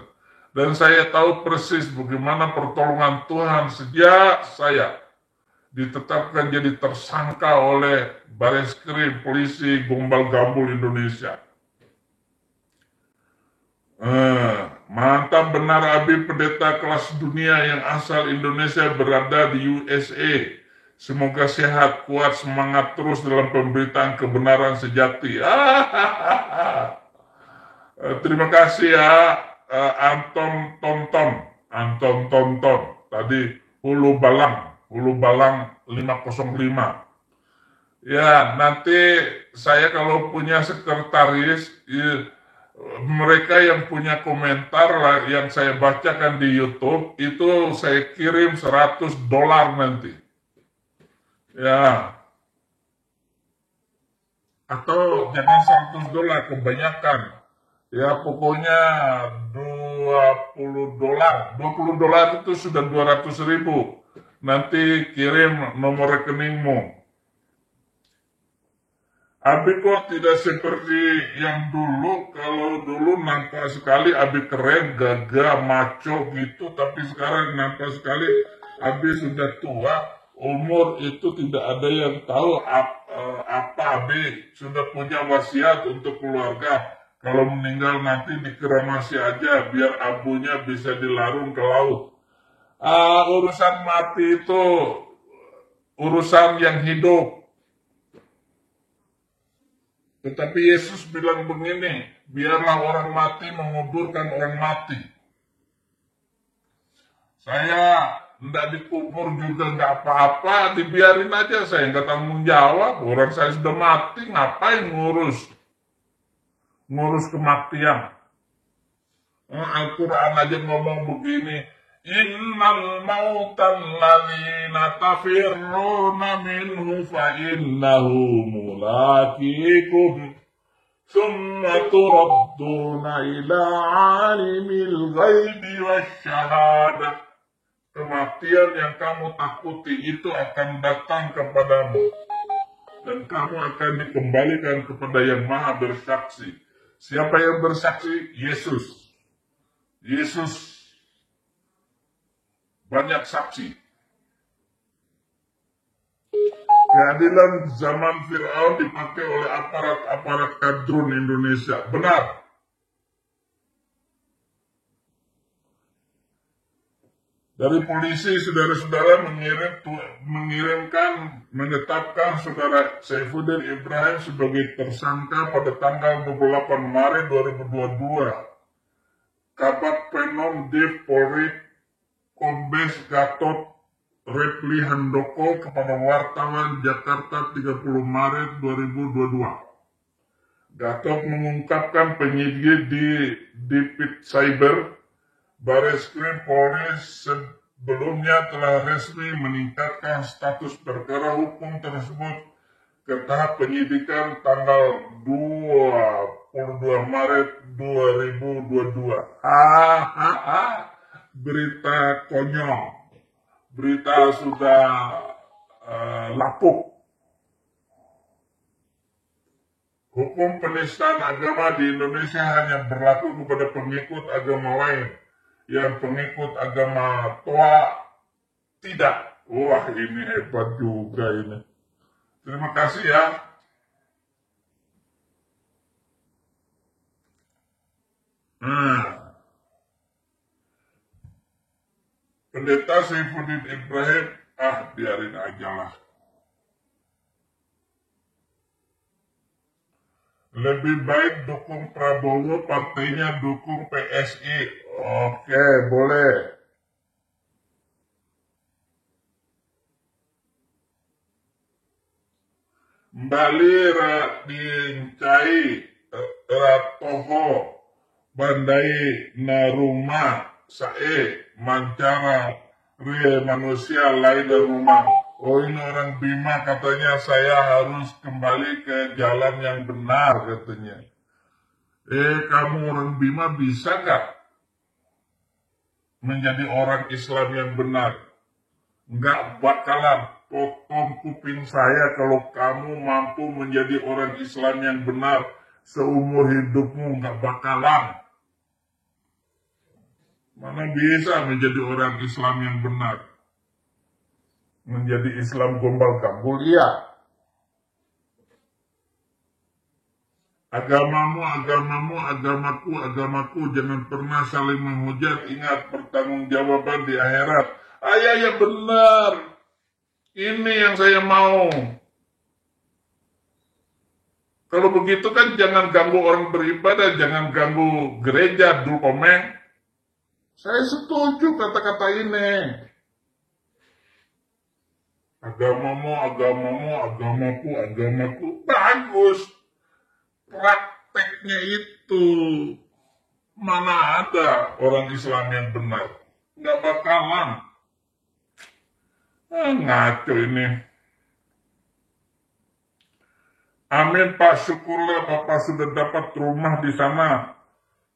Dan saya tahu persis bagaimana pertolongan Tuhan sejak saya ditetapkan jadi tersangka oleh Bareskrim Polisi Gombal Gambul Indonesia. Mantap benar Abi, pendeta kelas dunia yang asal Indonesia berada di USA. Semoga sehat, kuat, semangat terus dalam pemberitaan kebenaran sejati. Terima kasih ya Anton Tonton. Tadi Hulu Balang 505. Ya, nanti saya kalau punya sekretaris, mereka yang punya komentar lah, yang saya bacakan di YouTube, itu saya kirim $100 nanti. Ya. Atau jangan $100, kebanyakan. Ya, pokoknya $20. $20 itu sudah 200.000. Nanti kirim nomor rekeningmu. Abi kok tidak seperti yang dulu. Kalau dulu nampak sekali Abi keren, gagah, maco gitu. Tapi sekarang nampak sekali Abi sudah tua. Umur itu tidak ada yang tahu apa Abi sudah punya wasiat untuk keluarga. Kalau meninggal nanti dikremasi aja biar abunya bisa dilarung ke laut. Urusan mati itu urusan yang hidup. Tetapi Yesus bilang begini, biarlah orang mati menguburkan orang mati. Saya tidak dikubur juga nggak apa-apa, dibiarin aja, saya nggak tanggung jawab. Orang saya sudah mati, ngapain ngurus kematian. Al-Quran aja ngomong begini, innal mautal ladzina tafirruna minhu fa innahu mulaqikum thumma turadduna ila alimil ghaibi wasyahadah. Kematian yang kamu takuti itu akan datang kepadamu dan kamu akan dikembalikan kepada yang maha bersaksi. Siapa yang bersaksi? Yesus banyak saksi. Keadilan zaman Fir'aun dipakai oleh aparat kadrun Indonesia. Benar. Dari polisi, saudara-saudara menetapkan saudara Saifuddin Ibrahim sebagai tersangka pada tanggal 28 Maret 2022. Kabak Penom Div Polri Kombes Gatot Repli Handoko kepada wartawan Jakarta 30 Maret 2022. Gatot mengungkapkan penyidik di Dipit Cyber Bareskrim Polri sebelumnya telah resmi meningkatkan status perkara hukum tersebut ke tahap penyidikan tanggal 22 Maret 2022. Berita konyol, berita sudah lapuk. Hukum penistaan agama di Indonesia hanya berlaku kepada pengikut agama lain. Yang pengikut agama Toa tidak. Wah, ini hebat juga ini. Terima kasih ya. Pendeta Saifuddin Ibrahim, biarin aja lah. Lebih baik dukung Prabowo, partainya dukung PSI. Oke, boleh. Mbak Lira Dincai, Bara Toho, Bandai Naruma, Sae, Mancara, Rie manusia lain dan rumah. Oh ini orang Bima katanya saya harus kembali ke jalan yang benar katanya. Kamu orang Bima bisa gak menjadi orang Islam yang benar? Nggak bakalan. Potong kuping saya kalau kamu mampu menjadi orang Islam yang benar seumur hidupmu, nggak bakalan. Mana bisa menjadi orang Islam yang benar? Menjadi Islam gombal gambul, iya. Agamamu, agamaku, jangan pernah saling menghujat. Ingat pertanggungjawaban di akhirat. Ya benar. Ini yang saya mau. Kalau begitu kan jangan ganggu orang beribadah, jangan ganggu gereja, dulu komen. Saya setuju kata-kata ini. Agamaku. Bagus. Prakteknya itu. Mana ada orang Islam yang benar? Nggak bakalan. Ngaco ini. Amin Pak, syukurlah Bapak sudah dapat rumah di sana.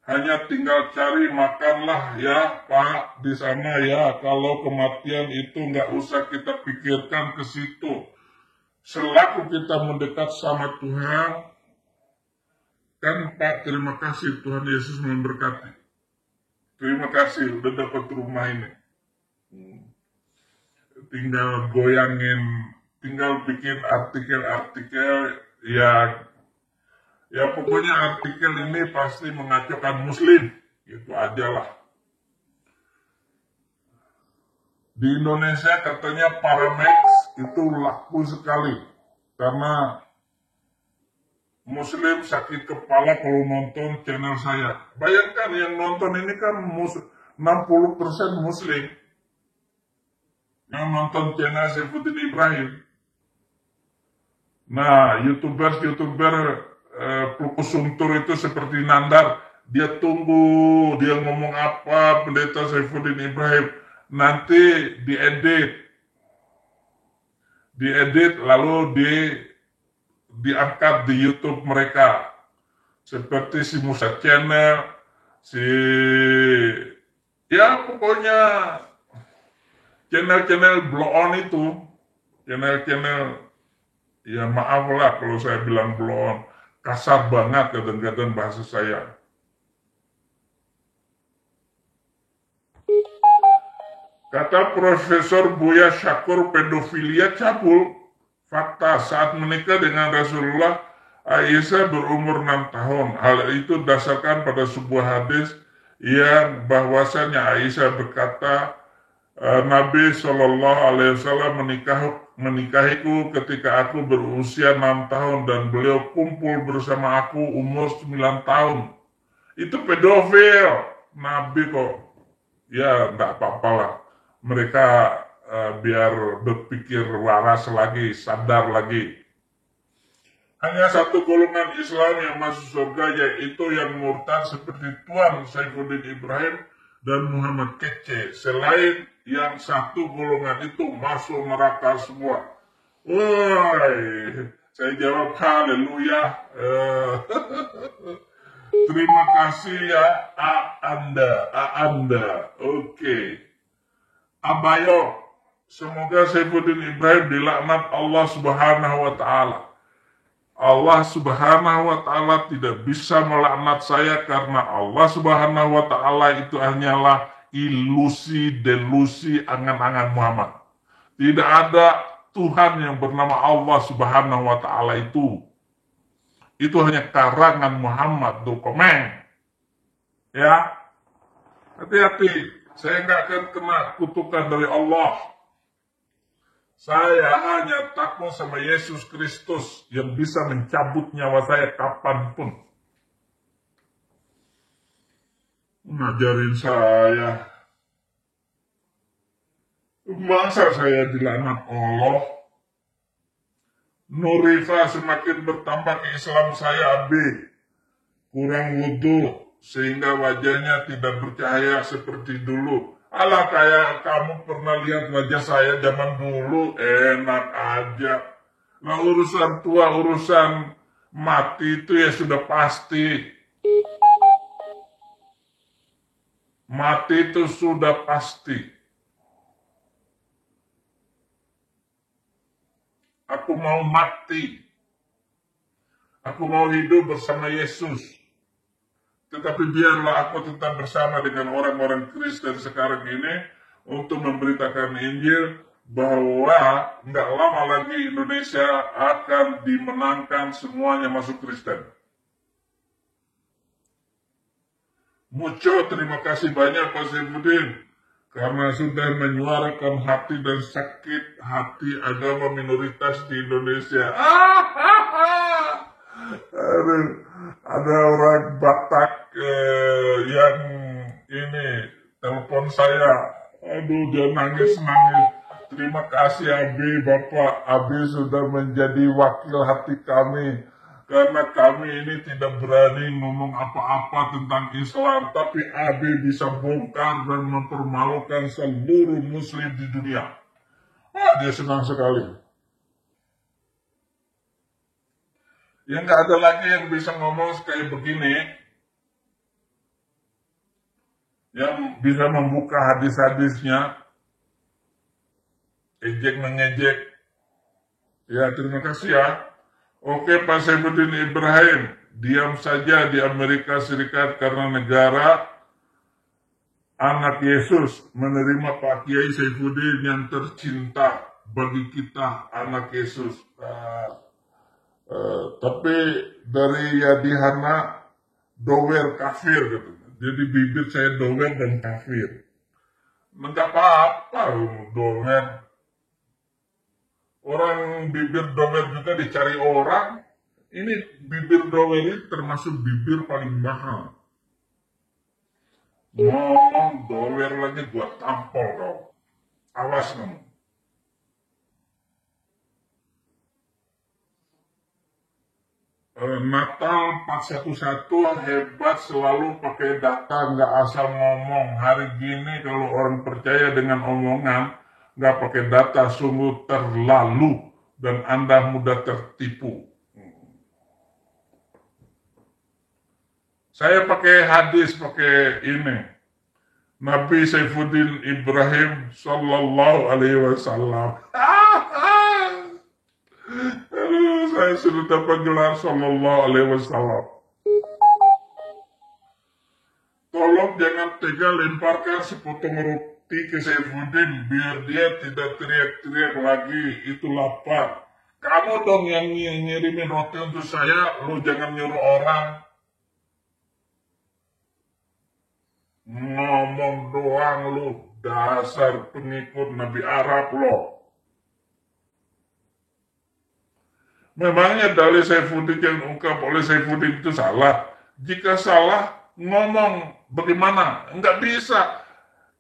Hanya tinggal cari makanlah ya Pak di sana ya. Kalau kematian itu nggak usah kita pikirkan ke situ. Selaku kita mendekat sama Tuhan, kan Pak terima kasih Tuhan Yesus memberkati. Terima kasih udah dapat rumah ini. Tinggal goyangin, tinggal bikin artikel-artikel ya pokoknya artikel ini pasti mengacaukan muslim, gitu aja lah. Di Indonesia katanya Paramex itu laku sekali karena muslim sakit kepala kalau nonton channel saya. Bayangkan yang nonton ini kan 60% muslim yang nonton channel Saifuddin Ibrahim. Nah, youtuber Plukus Sumtur itu seperti Nandar, dia tunggu dia ngomong apa pendeta Saifuddin Ibrahim, nanti diedit lalu diangkat di YouTube mereka, seperti si Musa Channel, pokoknya channel blow on itu, channel ya maaf lah kalau saya bilang blow on. Kasar banget kadang-kadang bahasa saya. Kata Profesor Buya Syakur, pedofilia cabul. Fakta, saat menikah dengan Rasulullah, Aisyah berumur 6 tahun. Hal itu dasarkan pada sebuah hadis yang bahwasanya Aisyah berkata, Nabi SAW menikahiku ketika aku berusia 6 tahun dan beliau kumpul bersama aku umur 9 tahun. Itu pedofil. Nabi kok, ya enggak apa-apa lah. Mereka biar berpikir waras lagi, sadar lagi. Hanya satu golongan Islam yang masuk surga, yaitu yang murtad seperti Tuan Saifuddin Ibrahim dan Muhammad Kece. Selain yang satu golongan itu masuk neraka semua. Woi, saya jawab haleluya. Terima kasih ya Anda. Oke. Abayo, semoga Saifuddin Ibrahim dilaknat Allah Subhanahu wa Ta'ala. Allah Subhanahu wa Ta'ala tidak bisa melaknat saya karena Allah Subhanahu wa Ta'ala itu hanyalah ilusi, delusi, angan-angan Muhammad. Tidak ada Tuhan yang bernama Allah Subhanahu wa Ta'ala itu. Itu hanya karangan Muhammad, dokumen. Ya, hati-hati. Saya nggak akan kena kutukan dari Allah. Saya hanya takut sama Yesus Kristus yang bisa mencabut nyawa saya kapanpun. Ngajarin saya. Masa saya dilaknat Allah? Nurifa semakin bertambah ke Islam saya, Abi. kurang wudhu, sehingga wajahnya tidak bercahaya seperti dulu. Alah, kayak kamu pernah lihat wajah saya zaman dulu, enak aja. Nah, urusan tua, urusan mati itu ya sudah pasti. Mati itu sudah pasti. Aku mau mati. Aku mau hidup bersama Yesus. Tetapi biarlah aku tetap bersama dengan orang-orang Kristen sekarang ini untuk memberitakan Injil bahwa nggak lama lagi Indonesia akan dimenangkan semuanya masuk Kristen. Muco, terima kasih banyak Pak Saifuddin karena sudah menyuarakan hati dan sakit hati agama minoritas di Indonesia. Ada orang Batak yang ini telepon saya, aduh dia nangis. Terima kasih Abi, Bapak Abi sudah menjadi wakil hati kami, karena kami ini tidak berani ngomong apa-apa tentang Islam, tapi Abi bisa bongkar dan mempermalukan seluruh muslim di dunia. Dia senang sekali. Yang nggak ada lagi yang bisa ngomong kayak begini, yang bisa membuka hadis-hadisnya, ejek mengejek. Ya, terima kasih ya. Oke, Pak Saifuddin Ibrahim, diam saja di Amerika Serikat karena negara anak Yesus menerima Pak Kiai Saifuddin yang tercinta bagi kita anak Yesus. Tapi dari Yadihana dower kafir gitu. Jadi bibir saya dower dan kafir. Enggak apa-apa dower. Orang bibir dower juga dicari orang. Ini bibir dower ini termasuk bibir paling mahal. Ngomong dower lagi gua tampol kau. Awas kamu. Natal 411 hebat, selalu pakai data, nggak asal ngomong. Hari gini kalau orang percaya dengan omongan, nggak pakai data, sungguh terlalu dan Anda mudah tertipu. Saya pakai hadis, pakai ini. Nabi Saifuddin Ibrahim Sallallahu Alaihi Wasallam. Saya sudah dapat gelar Sallallahu Alaihi Wasallam. Tolong jangan tega lemparkan sepotong roti ke Saifuddin biar dia tidak teriak-teriak lagi, itu lapar. Kamu dong yang ngirimin roti untuk saya, lu jangan nyuruh orang. Ngomong doang lu, dasar pengikut Nabi Arab lo. Memangnya dalil Saifuddin yang diungkap oleh Saifuddin itu salah? Jika salah, ngomong bagaimana? Enggak bisa.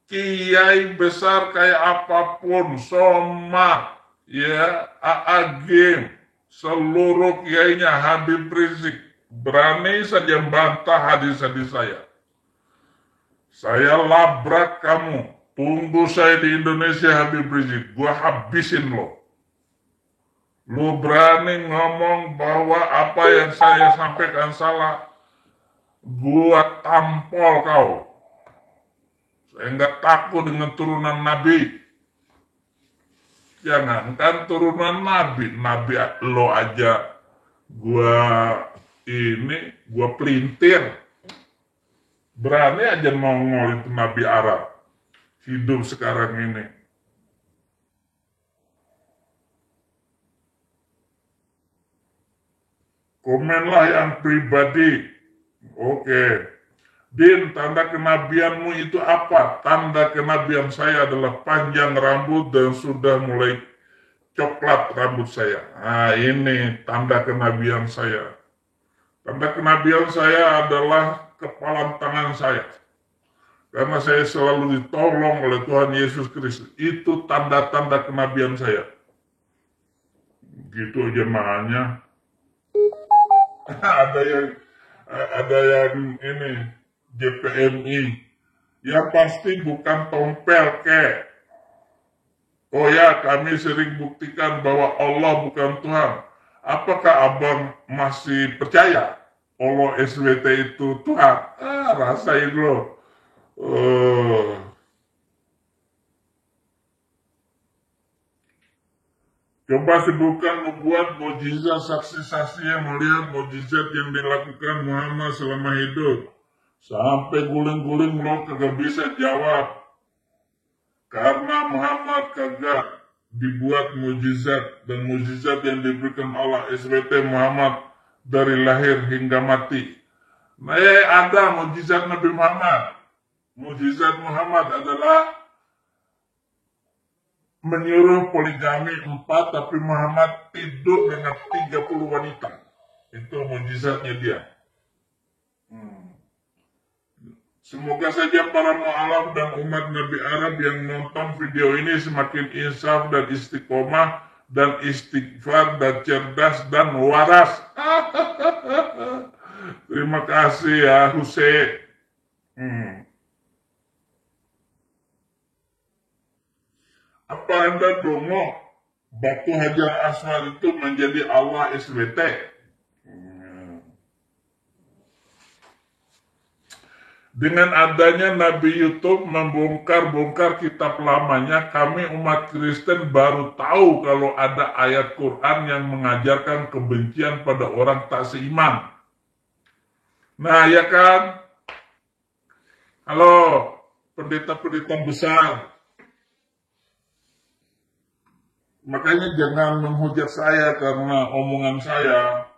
Kiai besar kayak apapun, Somad, ya, A'agim, seluruh kiainya Habib Rizik, berani saja bantah hadis-hadis saya. Saya labrak kamu. Tunggu saya di Indonesia Habib Rizik, gua habisin lo. Lu berani ngomong bahwa apa yang saya sampaikan salah, gua tampol kau. Saya nggak takut dengan turunan Nabi. Jangankan turunan Nabi, Nabi lo aja gua pelintir. Berani aja nongol itu Nabi Arab hidup sekarang ini. Komenlah yang pribadi. Oke. Din, tanda kenabianmu itu apa? Tanda kenabian saya adalah panjang rambut dan sudah mulai coklat rambut saya. Nah, ini tanda kenabian saya. Tanda kenabian saya adalah kepalan tangan saya. Karena saya selalu ditolong oleh Tuhan Yesus Kristus. Itu tanda-tanda kenabian saya. Gitu aja makanya. ada yang ini GPMI, yang pasti bukan tompel kek. Oh ya, kami sering buktikan bahwa Allah bukan Tuhan. Apakah abang masih percaya Allah SWT itu Tuhan? Rasain lo. Coba sebutkan membuat mukjizat saksi-saksi yang melihat mukjizat yang dilakukan Muhammad selama hidup. Sampai guling-guling lo kagak bisa jawab. Karena Muhammad kagak dibuat mukjizat, dan mukjizat yang diberikan Allah SWT Muhammad dari lahir hingga mati. Nah, ada mukjizat Nabi Muhammad. Mukjizat Muhammad adalah menyuruh poligami 4, tapi Muhammad tidur dengan 30 wanita. Itu mukjizatnya dia. Semoga saja para mu'alaf dan umat Nabi Arab yang nonton video ini semakin insaf dan istiqomah dan istighfar dan cerdas dan waras. Terima kasih ya Hussein. Apa Anda dongo batu Hajar Aswad itu menjadi Allah SWT? Dengan adanya Nabi YouTube membongkar-bongkar kitab lamanya, kami umat Kristen baru tahu kalau ada ayat Quran yang mengajarkan kebencian pada orang tak seiman. Nah, ya kan? Halo, pendeta-pendeta besar. Makanya jangan menghujat saya karena omongan saya.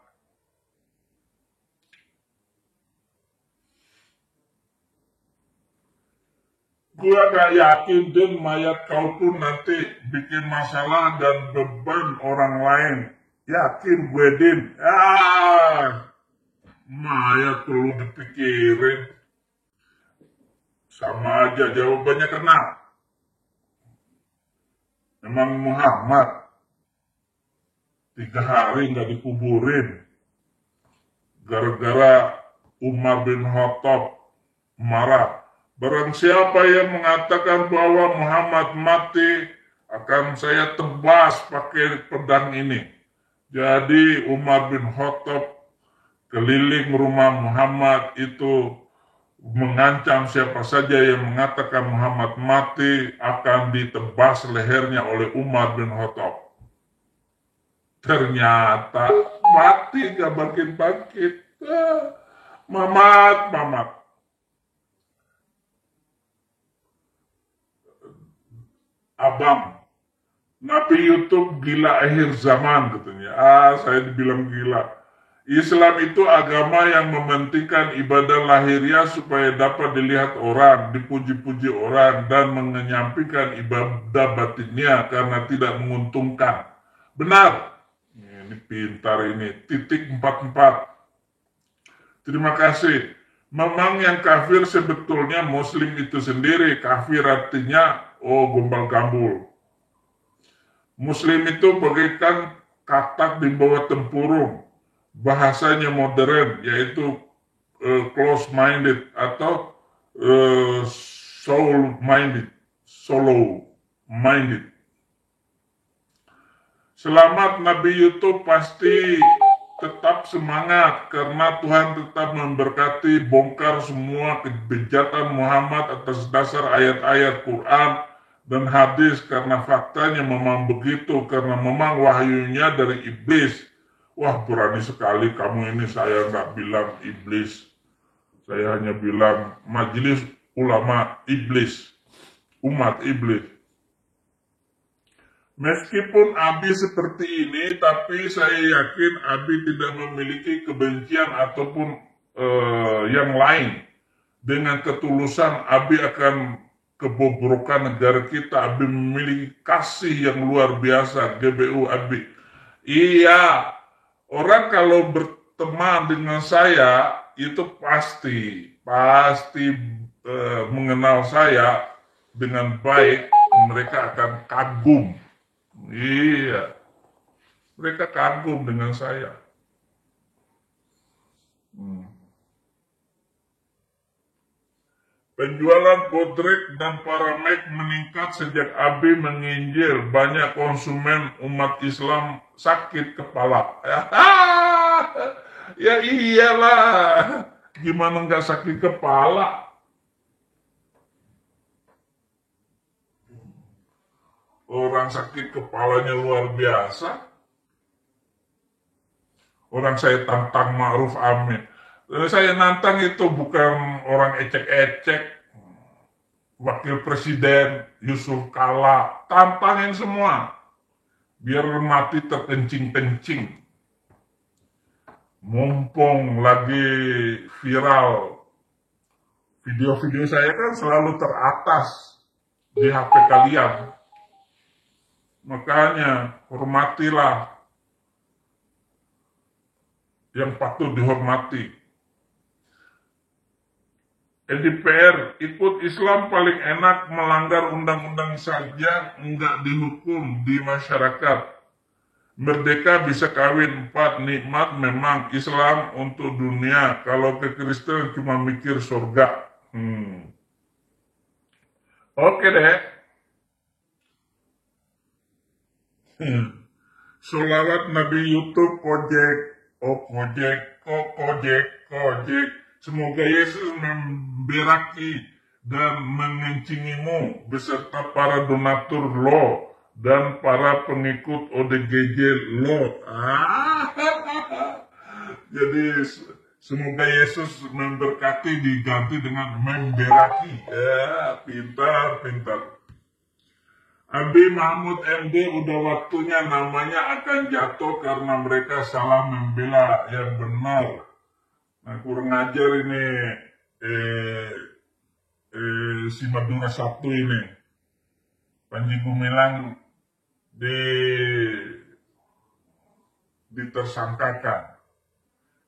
Gue gak yakin dan mayat kau tuh nanti bikin masalah dan beban orang lain. Yakin gue Din. Mayat perlu dipikirin. Sama aja jawabannya kena. Emang Muhammad 3 hari gak dikuburin. Gara-gara Umar bin Khattab marah. Barang siapa yang mengatakan bahwa Muhammad mati, akan saya tebas pakai pedang ini. Jadi Umar bin Khattab keliling rumah Muhammad itu mengancam siapa saja yang mengatakan Muhammad mati akan ditebas lehernya oleh Umar bin Khattab. Ternyata mati gak bangkit-bangkit. Mamat. Abang, Nabi YouTube gila akhir zaman katanya. Saya dibilang gila. Islam itu agama yang mementingkan ibadah lahiriah supaya dapat dilihat orang, dipuji-puji orang, dan menyampaikan ibadah batinnya karena tidak menguntungkan. Benar. Ini pintar ini. Titik 44. Terima kasih. Memang yang kafir sebetulnya Muslim itu sendiri. Kafir artinya gombal gambul. Muslim itu bagaikan katak di bawah tempurung. Bahasanya modern, yaitu close minded atau soul minded. Selamat Nabi YouTube pasti tetap semangat karena Tuhan tetap memberkati, bongkar semua kebejatan Muhammad atas dasar ayat-ayat Quran dan hadis, karena faktanya memang begitu, karena memang wahyunya dari iblis. Wah, berani sekali kamu ini. Saya nggak bilang iblis, saya hanya bilang majelis ulama iblis, umat iblis. Meskipun Abi seperti ini, tapi saya yakin Abi tidak memiliki kebencian ataupun yang lain. Dengan ketulusan Abi akan kebobrokan negara kita. Abi memiliki kasih yang luar biasa. GBU Abi. Iya, orang kalau berteman dengan saya itu pasti mengenal saya dengan baik. Mereka akan kagum. Iya, mereka kagum dengan saya. Penjualan Bodrek dan Paramek meningkat sejak AB menginjil. Banyak konsumen umat Islam sakit kepala. Ya iyalah, gimana nggak sakit kepala? Orang sakit kepalanya luar biasa. Orang saya tantang Ma'ruf Amin. Saya nantang itu bukan orang ecek-ecek. Wakil Presiden Yusuf Kala, tantangin semua. Biar mati terkencing-kencing. Mumpung lagi viral. Video-video saya kan selalu teratas di HP kalian. Makanya hormatilah yang patut dihormati. DPR ikut Islam paling enak, melanggar undang-undang saja enggak dihukum di masyarakat. Merdeka bisa kawin 4, nikmat memang Islam untuk dunia. Kalau ke Kristen cuma mikir surga. Oke deh. Sholawat Nabi YouTube Kojek. Kojek. Semoga Yesus memberkati dan mengencingimu beserta para donatur lo dan para pengikut ODGJ lo. Jadi semoga Yesus memberkati diganti dengan memberkati. Pintar. Abi Mahmud MD udah waktunya namanya akan jatuh karena mereka salah membela yang benar. Nah, kurang ajar ini si Madura 1 ini. Panji Gumilang ditersangkakan.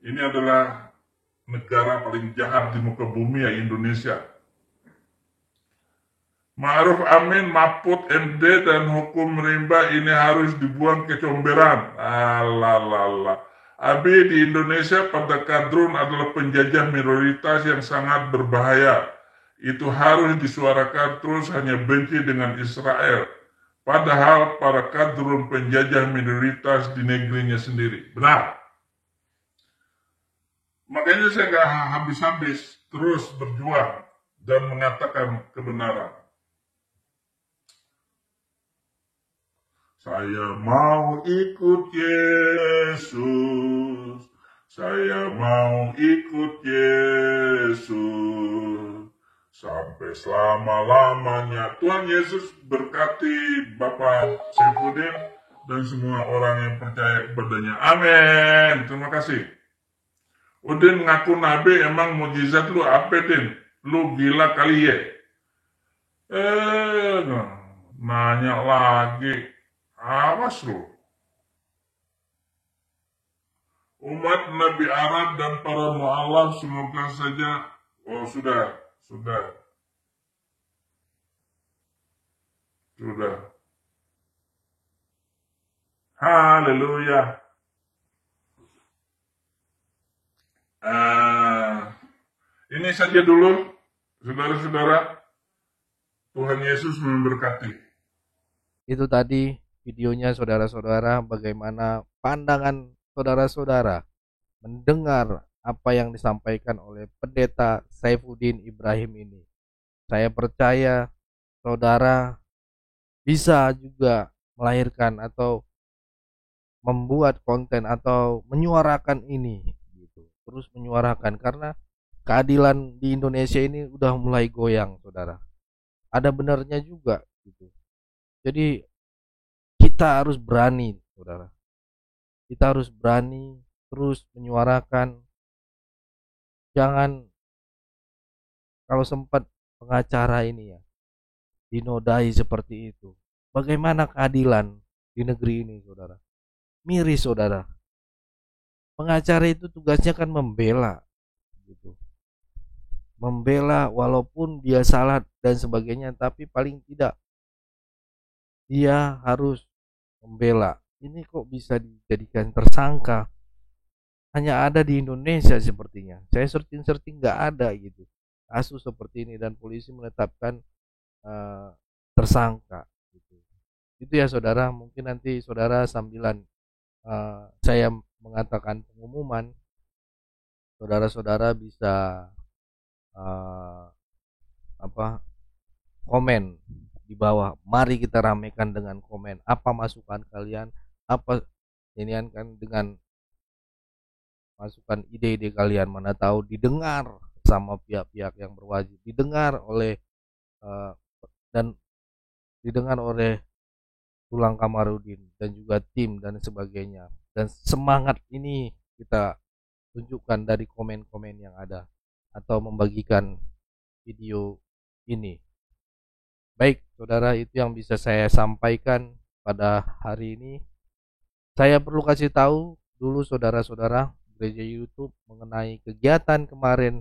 Ini adalah negara paling jahat di muka bumi ya, Indonesia. Ma'ruf Amin, Mahfud MD dan hukum rimba ini harus dibuang ke comberan. Abi di Indonesia pada kadrun adalah penjajah minoritas yang sangat berbahaya. Itu harus disuarakan terus, hanya benci dengan Israel. Padahal para kadrun penjajah minoritas di negerinya sendiri. Benar. Makanya saya nggak habis-habis terus berjuang dan mengatakan kebenaran. Saya mau ikut Yesus, saya mau ikut Yesus, sampai selama-lamanya. Tuhan Yesus berkati Bapak Saifuddin dan semua orang yang percaya kepadanya. Amin. Terima kasih. Udin ngaku nabi, emang mujizat lu apa, Din? Lu gila kali ya? Nanya lagi. Awas lu. Umat Nabi Arab dan para mu'alaf semoga saja. Oh sudah. Haleluya. Ini saja dulu, saudara-saudara. Tuhan Yesus memberkati. Itu tadi videonya saudara-saudara, bagaimana pandangan saudara-saudara mendengar apa yang disampaikan oleh Pendeta Saifuddin Ibrahim ini. Saya percaya saudara bisa juga melahirkan atau membuat konten atau menyuarakan ini gitu. Terus menyuarakan, karena keadilan di Indonesia ini udah mulai goyang, saudara. Ada benarnya juga gitu. Jadi kita harus berani, saudara. Kita harus berani terus menyuarakan. Jangan, kalau sempat pengacara ini ya dinodai seperti itu. Bagaimana keadilan di negeri ini, saudara? Miris, saudara. Pengacara itu tugasnya kan membela gitu. Membela walaupun dia salah dan sebagainya, tapi paling tidak dia harus membela. Ini kok bisa dijadikan tersangka? Hanya ada di Indonesia sepertinya. Saya searching nggak ada gitu. kasus seperti ini dan polisi menetapkan tersangka gitu. Itu ya saudara, mungkin nanti saudara sambilan saya mengatakan pengumuman, saudara-saudara bisa uh, apa komen di bawah. Mari kita ramaikan dengan komen. Apa masukan kalian? Apa ini kan dengan masukan ide-ide kalian, mana tahu didengar sama pihak-pihak yang berwajib, didengar oleh uh, dan didengar oleh Tulang Kamarudin dan juga tim dan sebagainya. Dan semangat ini kita tunjukkan dari komen-komen yang ada atau membagikan video ini. Baik, saudara, itu yang bisa saya sampaikan pada hari ini. Saya perlu kasih tahu dulu saudara-saudara gereja YouTube mengenai kegiatan kemarin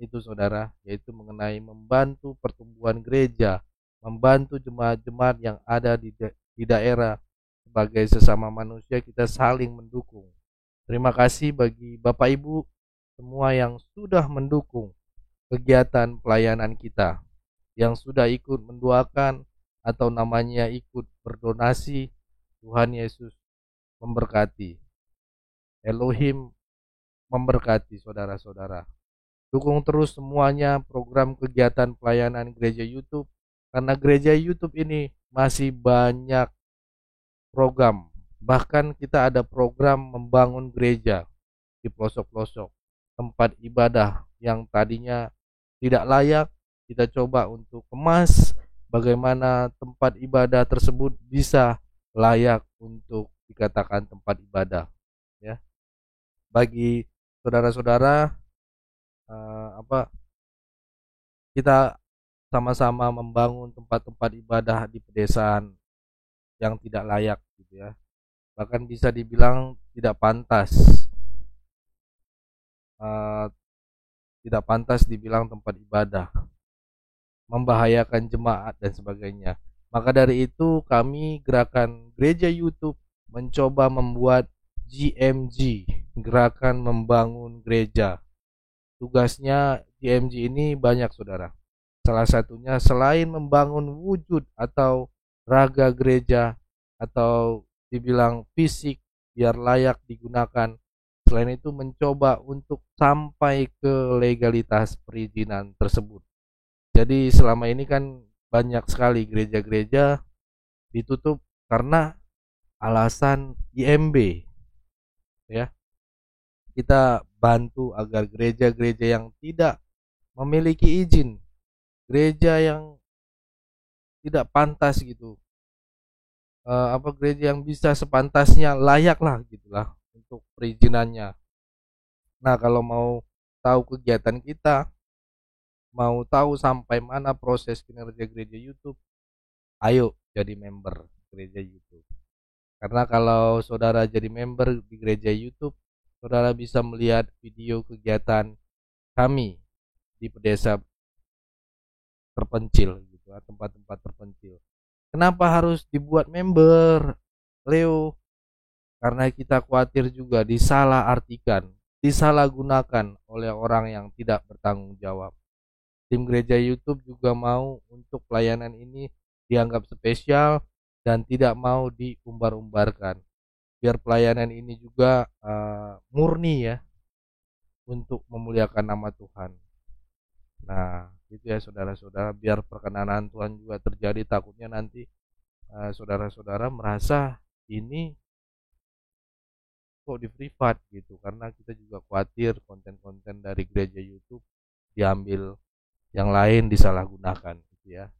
itu saudara, yaitu mengenai membantu pertumbuhan gereja, membantu jemaat-jemaat yang ada di daerah. Sebagai sesama manusia kita saling mendukung. Terima kasih bagi Bapak Ibu semua yang sudah mendukung kegiatan pelayanan kita, yang sudah ikut mendoakan atau namanya ikut berdonasi. Tuhan Yesus memberkati. Elohim memberkati saudara-saudara. Dukung terus semuanya program kegiatan pelayanan gereja YouTube, karena gereja YouTube ini masih banyak program. Bahkan kita ada program membangun gereja di pelosok-pelosok, tempat ibadah yang tadinya tidak layak, kita coba untuk kemas bagaimana tempat ibadah tersebut bisa layak untuk dikatakan tempat ibadah, ya. Bagi saudara-saudara, kita sama-sama membangun tempat-tempat ibadah di pedesaan yang tidak layak gitu ya. Bahkan bisa dibilang tidak pantas dibilang tempat ibadah, membahayakan jemaat dan sebagainya. Maka dari itu kami gerakan gereja YouTube mencoba membuat GMG, gerakan membangun gereja. Tugasnya GMG ini banyak saudara. Salah satunya selain membangun wujud atau raga gereja atau dibilang fisik biar layak digunakan, selain itu mencoba untuk sampai ke legalitas perizinan tersebut. Jadi selama ini kan banyak sekali gereja-gereja ditutup karena alasan IMB, ya. Kita bantu agar gereja-gereja yang tidak memiliki izin, gereja yang tidak pantas gitu, gereja yang bisa sepantasnya layak lah gitulah untuk perizinannya. Nah, kalau mau tahu kegiatan kita, mau tahu sampai mana proses kinerja gereja YouTube, ayo jadi member gereja YouTube. Karena kalau saudara jadi member di gereja YouTube, saudara bisa melihat video kegiatan kami di pedesa terpencil gitu, tempat-tempat terpencil. Kenapa harus dibuat member, Leo? Karena kita khawatir juga disalahartikan, disalahgunakan oleh orang yang tidak bertanggung jawab. Tim gereja YouTube juga mau untuk pelayanan ini dianggap spesial dan tidak mau diumbar-umbarkan. Biar pelayanan ini juga murni ya, untuk memuliakan nama Tuhan. Nah, itu ya saudara-saudara, biar perkenanan Tuhan juga terjadi. Takutnya nanti saudara-saudara merasa ini kok di privat gitu, karena kita juga khawatir konten-konten dari gereja YouTube diambil yang lain, disalahgunakan gitu ya.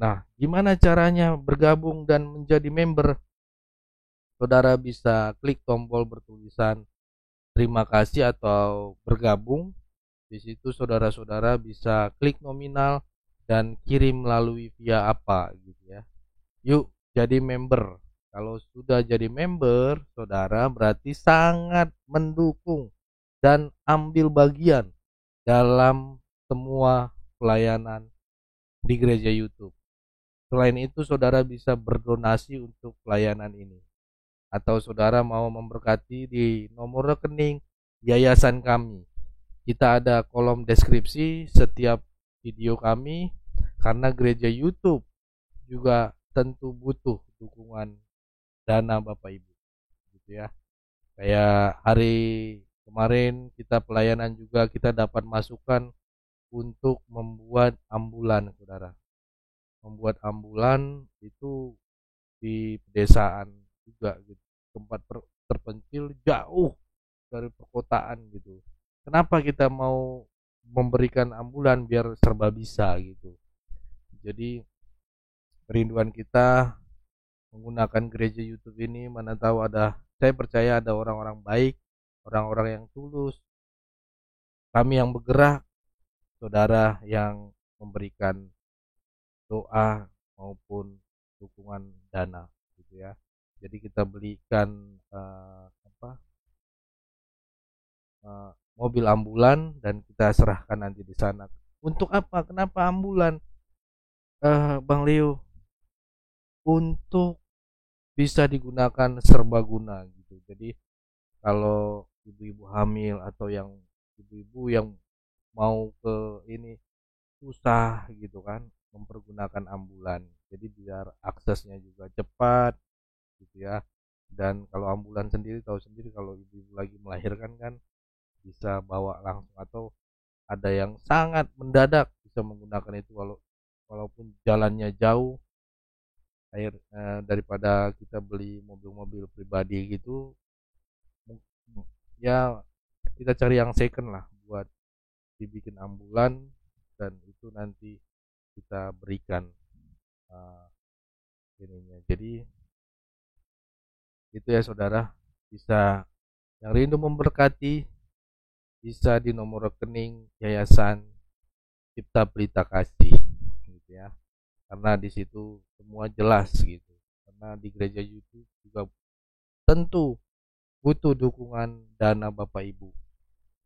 Nah, gimana caranya bergabung dan menjadi member? Saudara bisa klik tombol bertulisan terima kasih atau bergabung. Di situ saudara-saudara bisa klik nominal dan kirim melalui via apa gitu ya. Yuk jadi member. Kalau sudah jadi member, saudara berarti sangat mendukung dan ambil bagian dalam semua pelayanan di gereja YouTube. Selain itu, saudara bisa berdonasi untuk pelayanan ini. Atau saudara mau memberkati di nomor rekening yayasan kami. kita ada kolom deskripsi setiap video kami, karena gereja YouTube juga tentu butuh dukungan dana Bapak Ibu gitu ya. Kayak hari kemarin kita pelayanan juga kita dapat masukan untuk membuat ambulan, saudara. Membuat ambulan itu di pedesaan juga gitu, tempat terpencil jauh dari perkotaan gitu. Kenapa kita mau memberikan ambulan? Biar serba bisa gitu. Jadi kerinduan kita menggunakan gereja YouTube ini, mana tahu saya percaya ada orang-orang baik, orang-orang yang tulus, kami yang bergerak, saudara yang memberikan doa maupun dukungan dana gitu ya. Jadi kita belikan mobil ambulan dan kita serahkan nanti di sana. Untuk apa? Kenapa ambulan, Bang Leo? Untuk bisa digunakan serbaguna gitu. Jadi kalau ibu-ibu hamil atau yang ibu-ibu yang mau ke ini susah gitu kan, mempergunakan ambulan. Jadi biar aksesnya juga cepat gitu ya. Dan kalau ambulan sendiri tahu sendiri, kalau ibu-ibu lagi melahirkan kan bisa bawa langsung, atau ada yang sangat mendadak bisa menggunakan itu walaupun jalannya jauh, daripada kita beli mobil-mobil pribadi gitu ya, kita cari yang second lah buat dibikin ambulan, dan itu nanti kita berikan ininya. Jadi itu ya saudara, bisa yang rindu memberkati bisa di nomor rekening Yayasan Cipta Pelita Kasih gitu ya, karena di situ semua jelas gitu. Karena di gereja YouTube juga tentu butuh dukungan dana Bapak Ibu,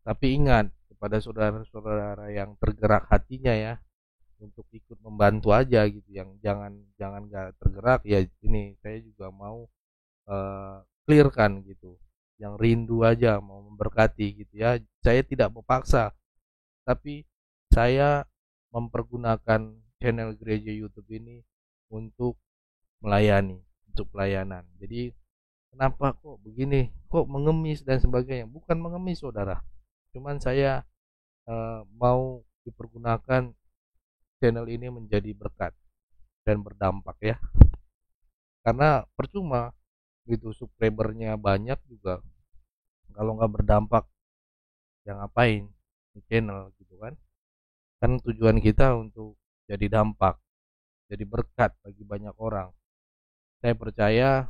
tapi ingat kepada saudara-saudara yang tergerak hatinya ya, untuk ikut membantu aja gitu. Yang jangan nggak tergerak ya, ini saya juga mau clearkan gitu, yang rindu aja mau memberkati gitu ya. Saya tidak memaksa, tapi saya mempergunakan channel gereja YouTube ini untuk melayani, untuk pelayanan. Jadi kenapa kok begini, kok mengemis dan sebagainya? Bukan mengemis saudara, cuman saya mau dipergunakan channel ini menjadi berkat dan berdampak ya. Karena percuma gitu subscribernya banyak juga kalau nggak berdampak, yang ngapain di channel gitu kan. Kan tujuan kita untuk jadi dampak, jadi berkat bagi banyak orang. Saya percaya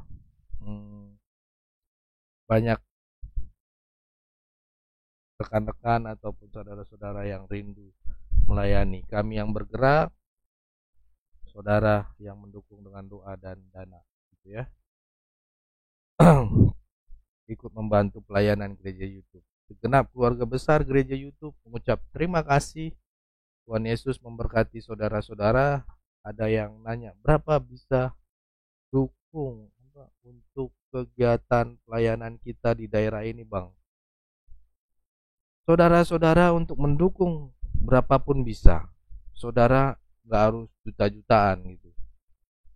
banyak rekan-rekan ataupun saudara-saudara yang rindu melayani, kami yang bergerak, saudara yang mendukung dengan doa dan dana gitu ya. Ikut membantu pelayanan gereja YouTube. Segenap keluarga besar gereja YouTube mengucap terima kasih. Tuhan Yesus memberkati saudara-saudara. Ada yang nanya berapa bisa dukung untuk kegiatan pelayanan kita di daerah ini, Bang? Saudara-saudara untuk mendukung berapapun bisa. Saudara nggak harus juta-jutaan gitu.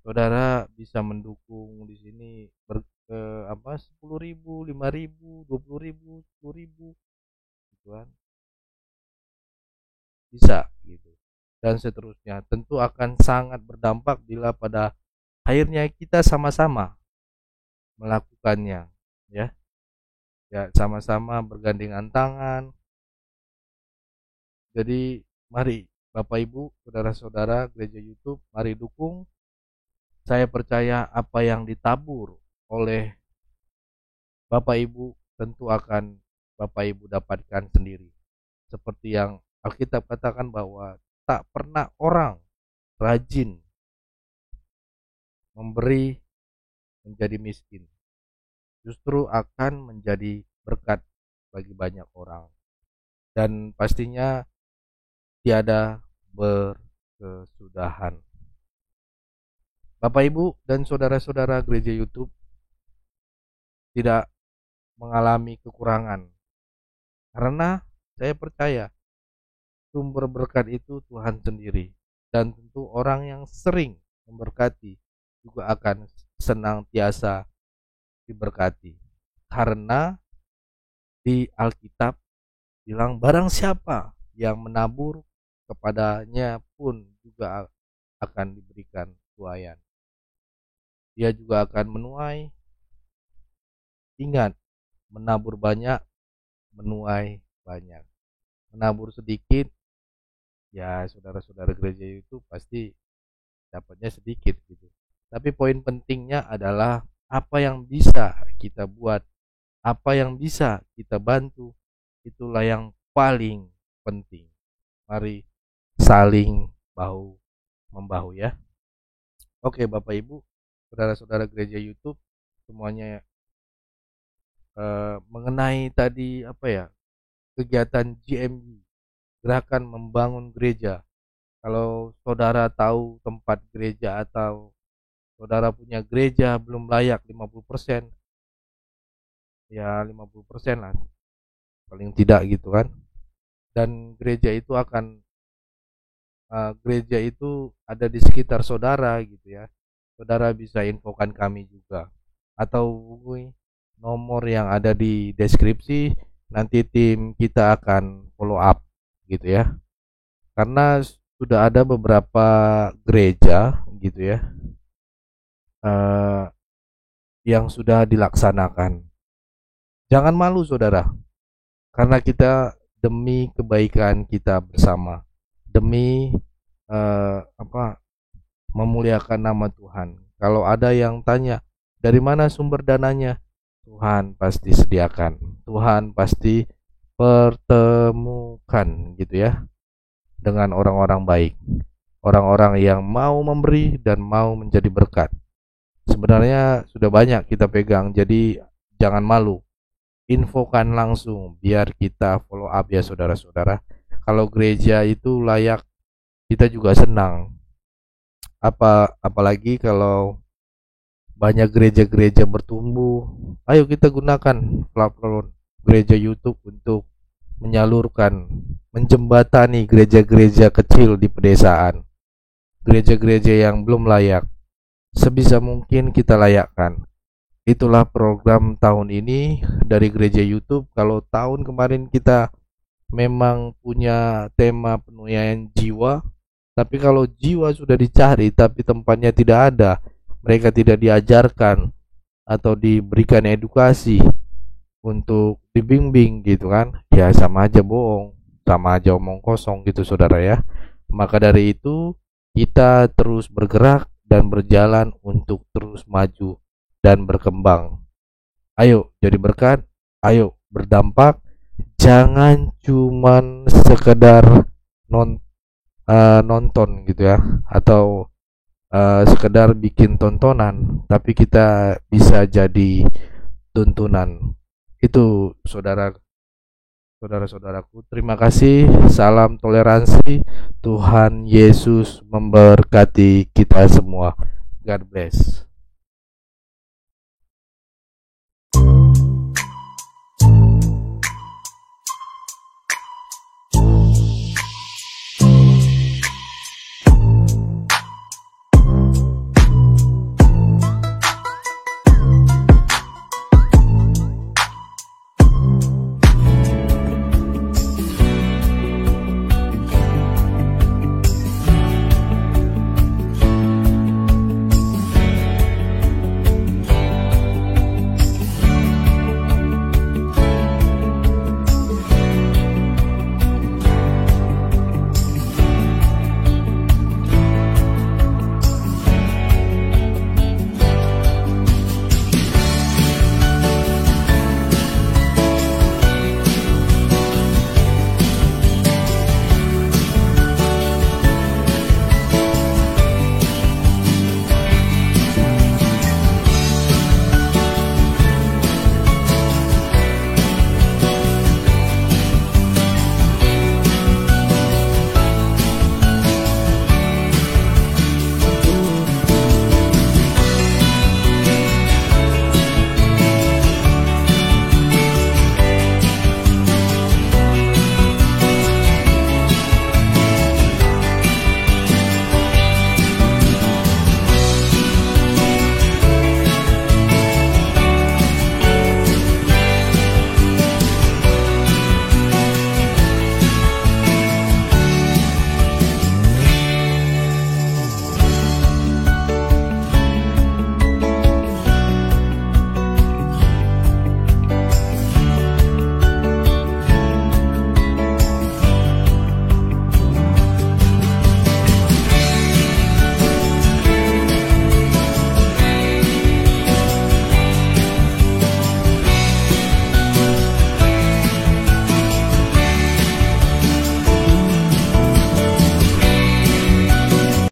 Saudara bisa mendukung di sini 10.000, 5.000, 20.000, 10.000 gitu kan. Bisa gitu. Dan seterusnya. Tentu akan sangat berdampak bila pada akhirnya kita sama-sama melakukannya ya. Ya, sama-sama bergandengan tangan. Jadi mari Bapak Ibu, saudara-saudara gereja YouTube, mari dukung. Saya percaya apa yang ditabur oleh Bapak Ibu tentu akan Bapak Ibu dapatkan sendiri. Seperti yang Alkitab katakan bahwa tak pernah orang rajin memberi menjadi miskin. Justru akan menjadi berkat bagi banyak orang. Dan pastinya tiada berkesudahan. Bapak Ibu dan saudara-saudara gereja YouTube tidak mengalami kekurangan, karena Saya percaya sumber berkat itu Tuhan sendiri, dan tentu orang yang sering memberkati juga akan senantiasa diberkati, karena di Alkitab bilang barang siapa yang menabur, kepadanya pun juga akan diberikan tuaian. Dia juga akan menuai. Ingat, menabur banyak, menuai banyak. Menabur sedikit, ya saudara-saudara gereja itu pasti dapatnya sedikit gitu. Tapi poin pentingnya adalah apa yang bisa kita buat, apa yang bisa kita bantu, itulah yang paling penting. Mari saling bahu membahu ya. Oke Bapak Ibu, saudara-saudara gereja YouTube semuanya, mengenai tadi kegiatan GMG, gerakan membangun gereja. Kalau saudara tahu tempat gereja atau saudara punya gereja belum layak 50%, ya 50% lah paling tidak gitu kan. Dan gereja itu ada di sekitar saudara gitu ya. Saudara bisa infokan kami juga atau hubungi nomor yang ada di deskripsi, nanti tim kita akan follow up gitu ya. Karena sudah ada beberapa gereja gitu ya, yang sudah dilaksanakan. Jangan malu saudara, karena kita demi kebaikan kita bersama, demi memuliakan nama Tuhan. Kalau ada yang tanya dari mana sumber dananya, Tuhan pasti sediakan, Tuhan pasti pertemukan gitu ya, dengan orang-orang baik, orang-orang yang mau memberi dan mau menjadi berkat. Sebenarnya sudah banyak kita pegang, jadi jangan malu, infokan langsung biar kita follow up ya saudara-saudara. Kalau gereja itu layak, kita juga senang. Apalagi kalau banyak gereja-gereja bertumbuh, ayo kita gunakan platform gereja YouTube untuk menyalurkan, menjembatani gereja-gereja kecil di pedesaan, gereja-gereja yang belum layak. Sebisa mungkin kita layakkan. Itulah program tahun ini dari gereja YouTube. Kalau tahun kemarin kita memang punya tema penuaian jiwa, tapi kalau jiwa sudah dicari tapi tempatnya tidak ada, mereka tidak diajarkan atau diberikan edukasi untuk dibimbing gitu kan, ya sama aja bohong, sama aja omong kosong gitu saudara ya. Maka dari itu kita terus bergerak dan berjalan untuk terus maju dan berkembang. Ayo jadi berkat, ayo berdampak. Jangan cuman sekedar nonton gitu ya, atau sekedar bikin tontonan, tapi kita bisa jadi tuntunan. Itu saudara-saudaraku, terima kasih. Salam toleransi. Tuhan Yesus memberkati kita semua. God bless.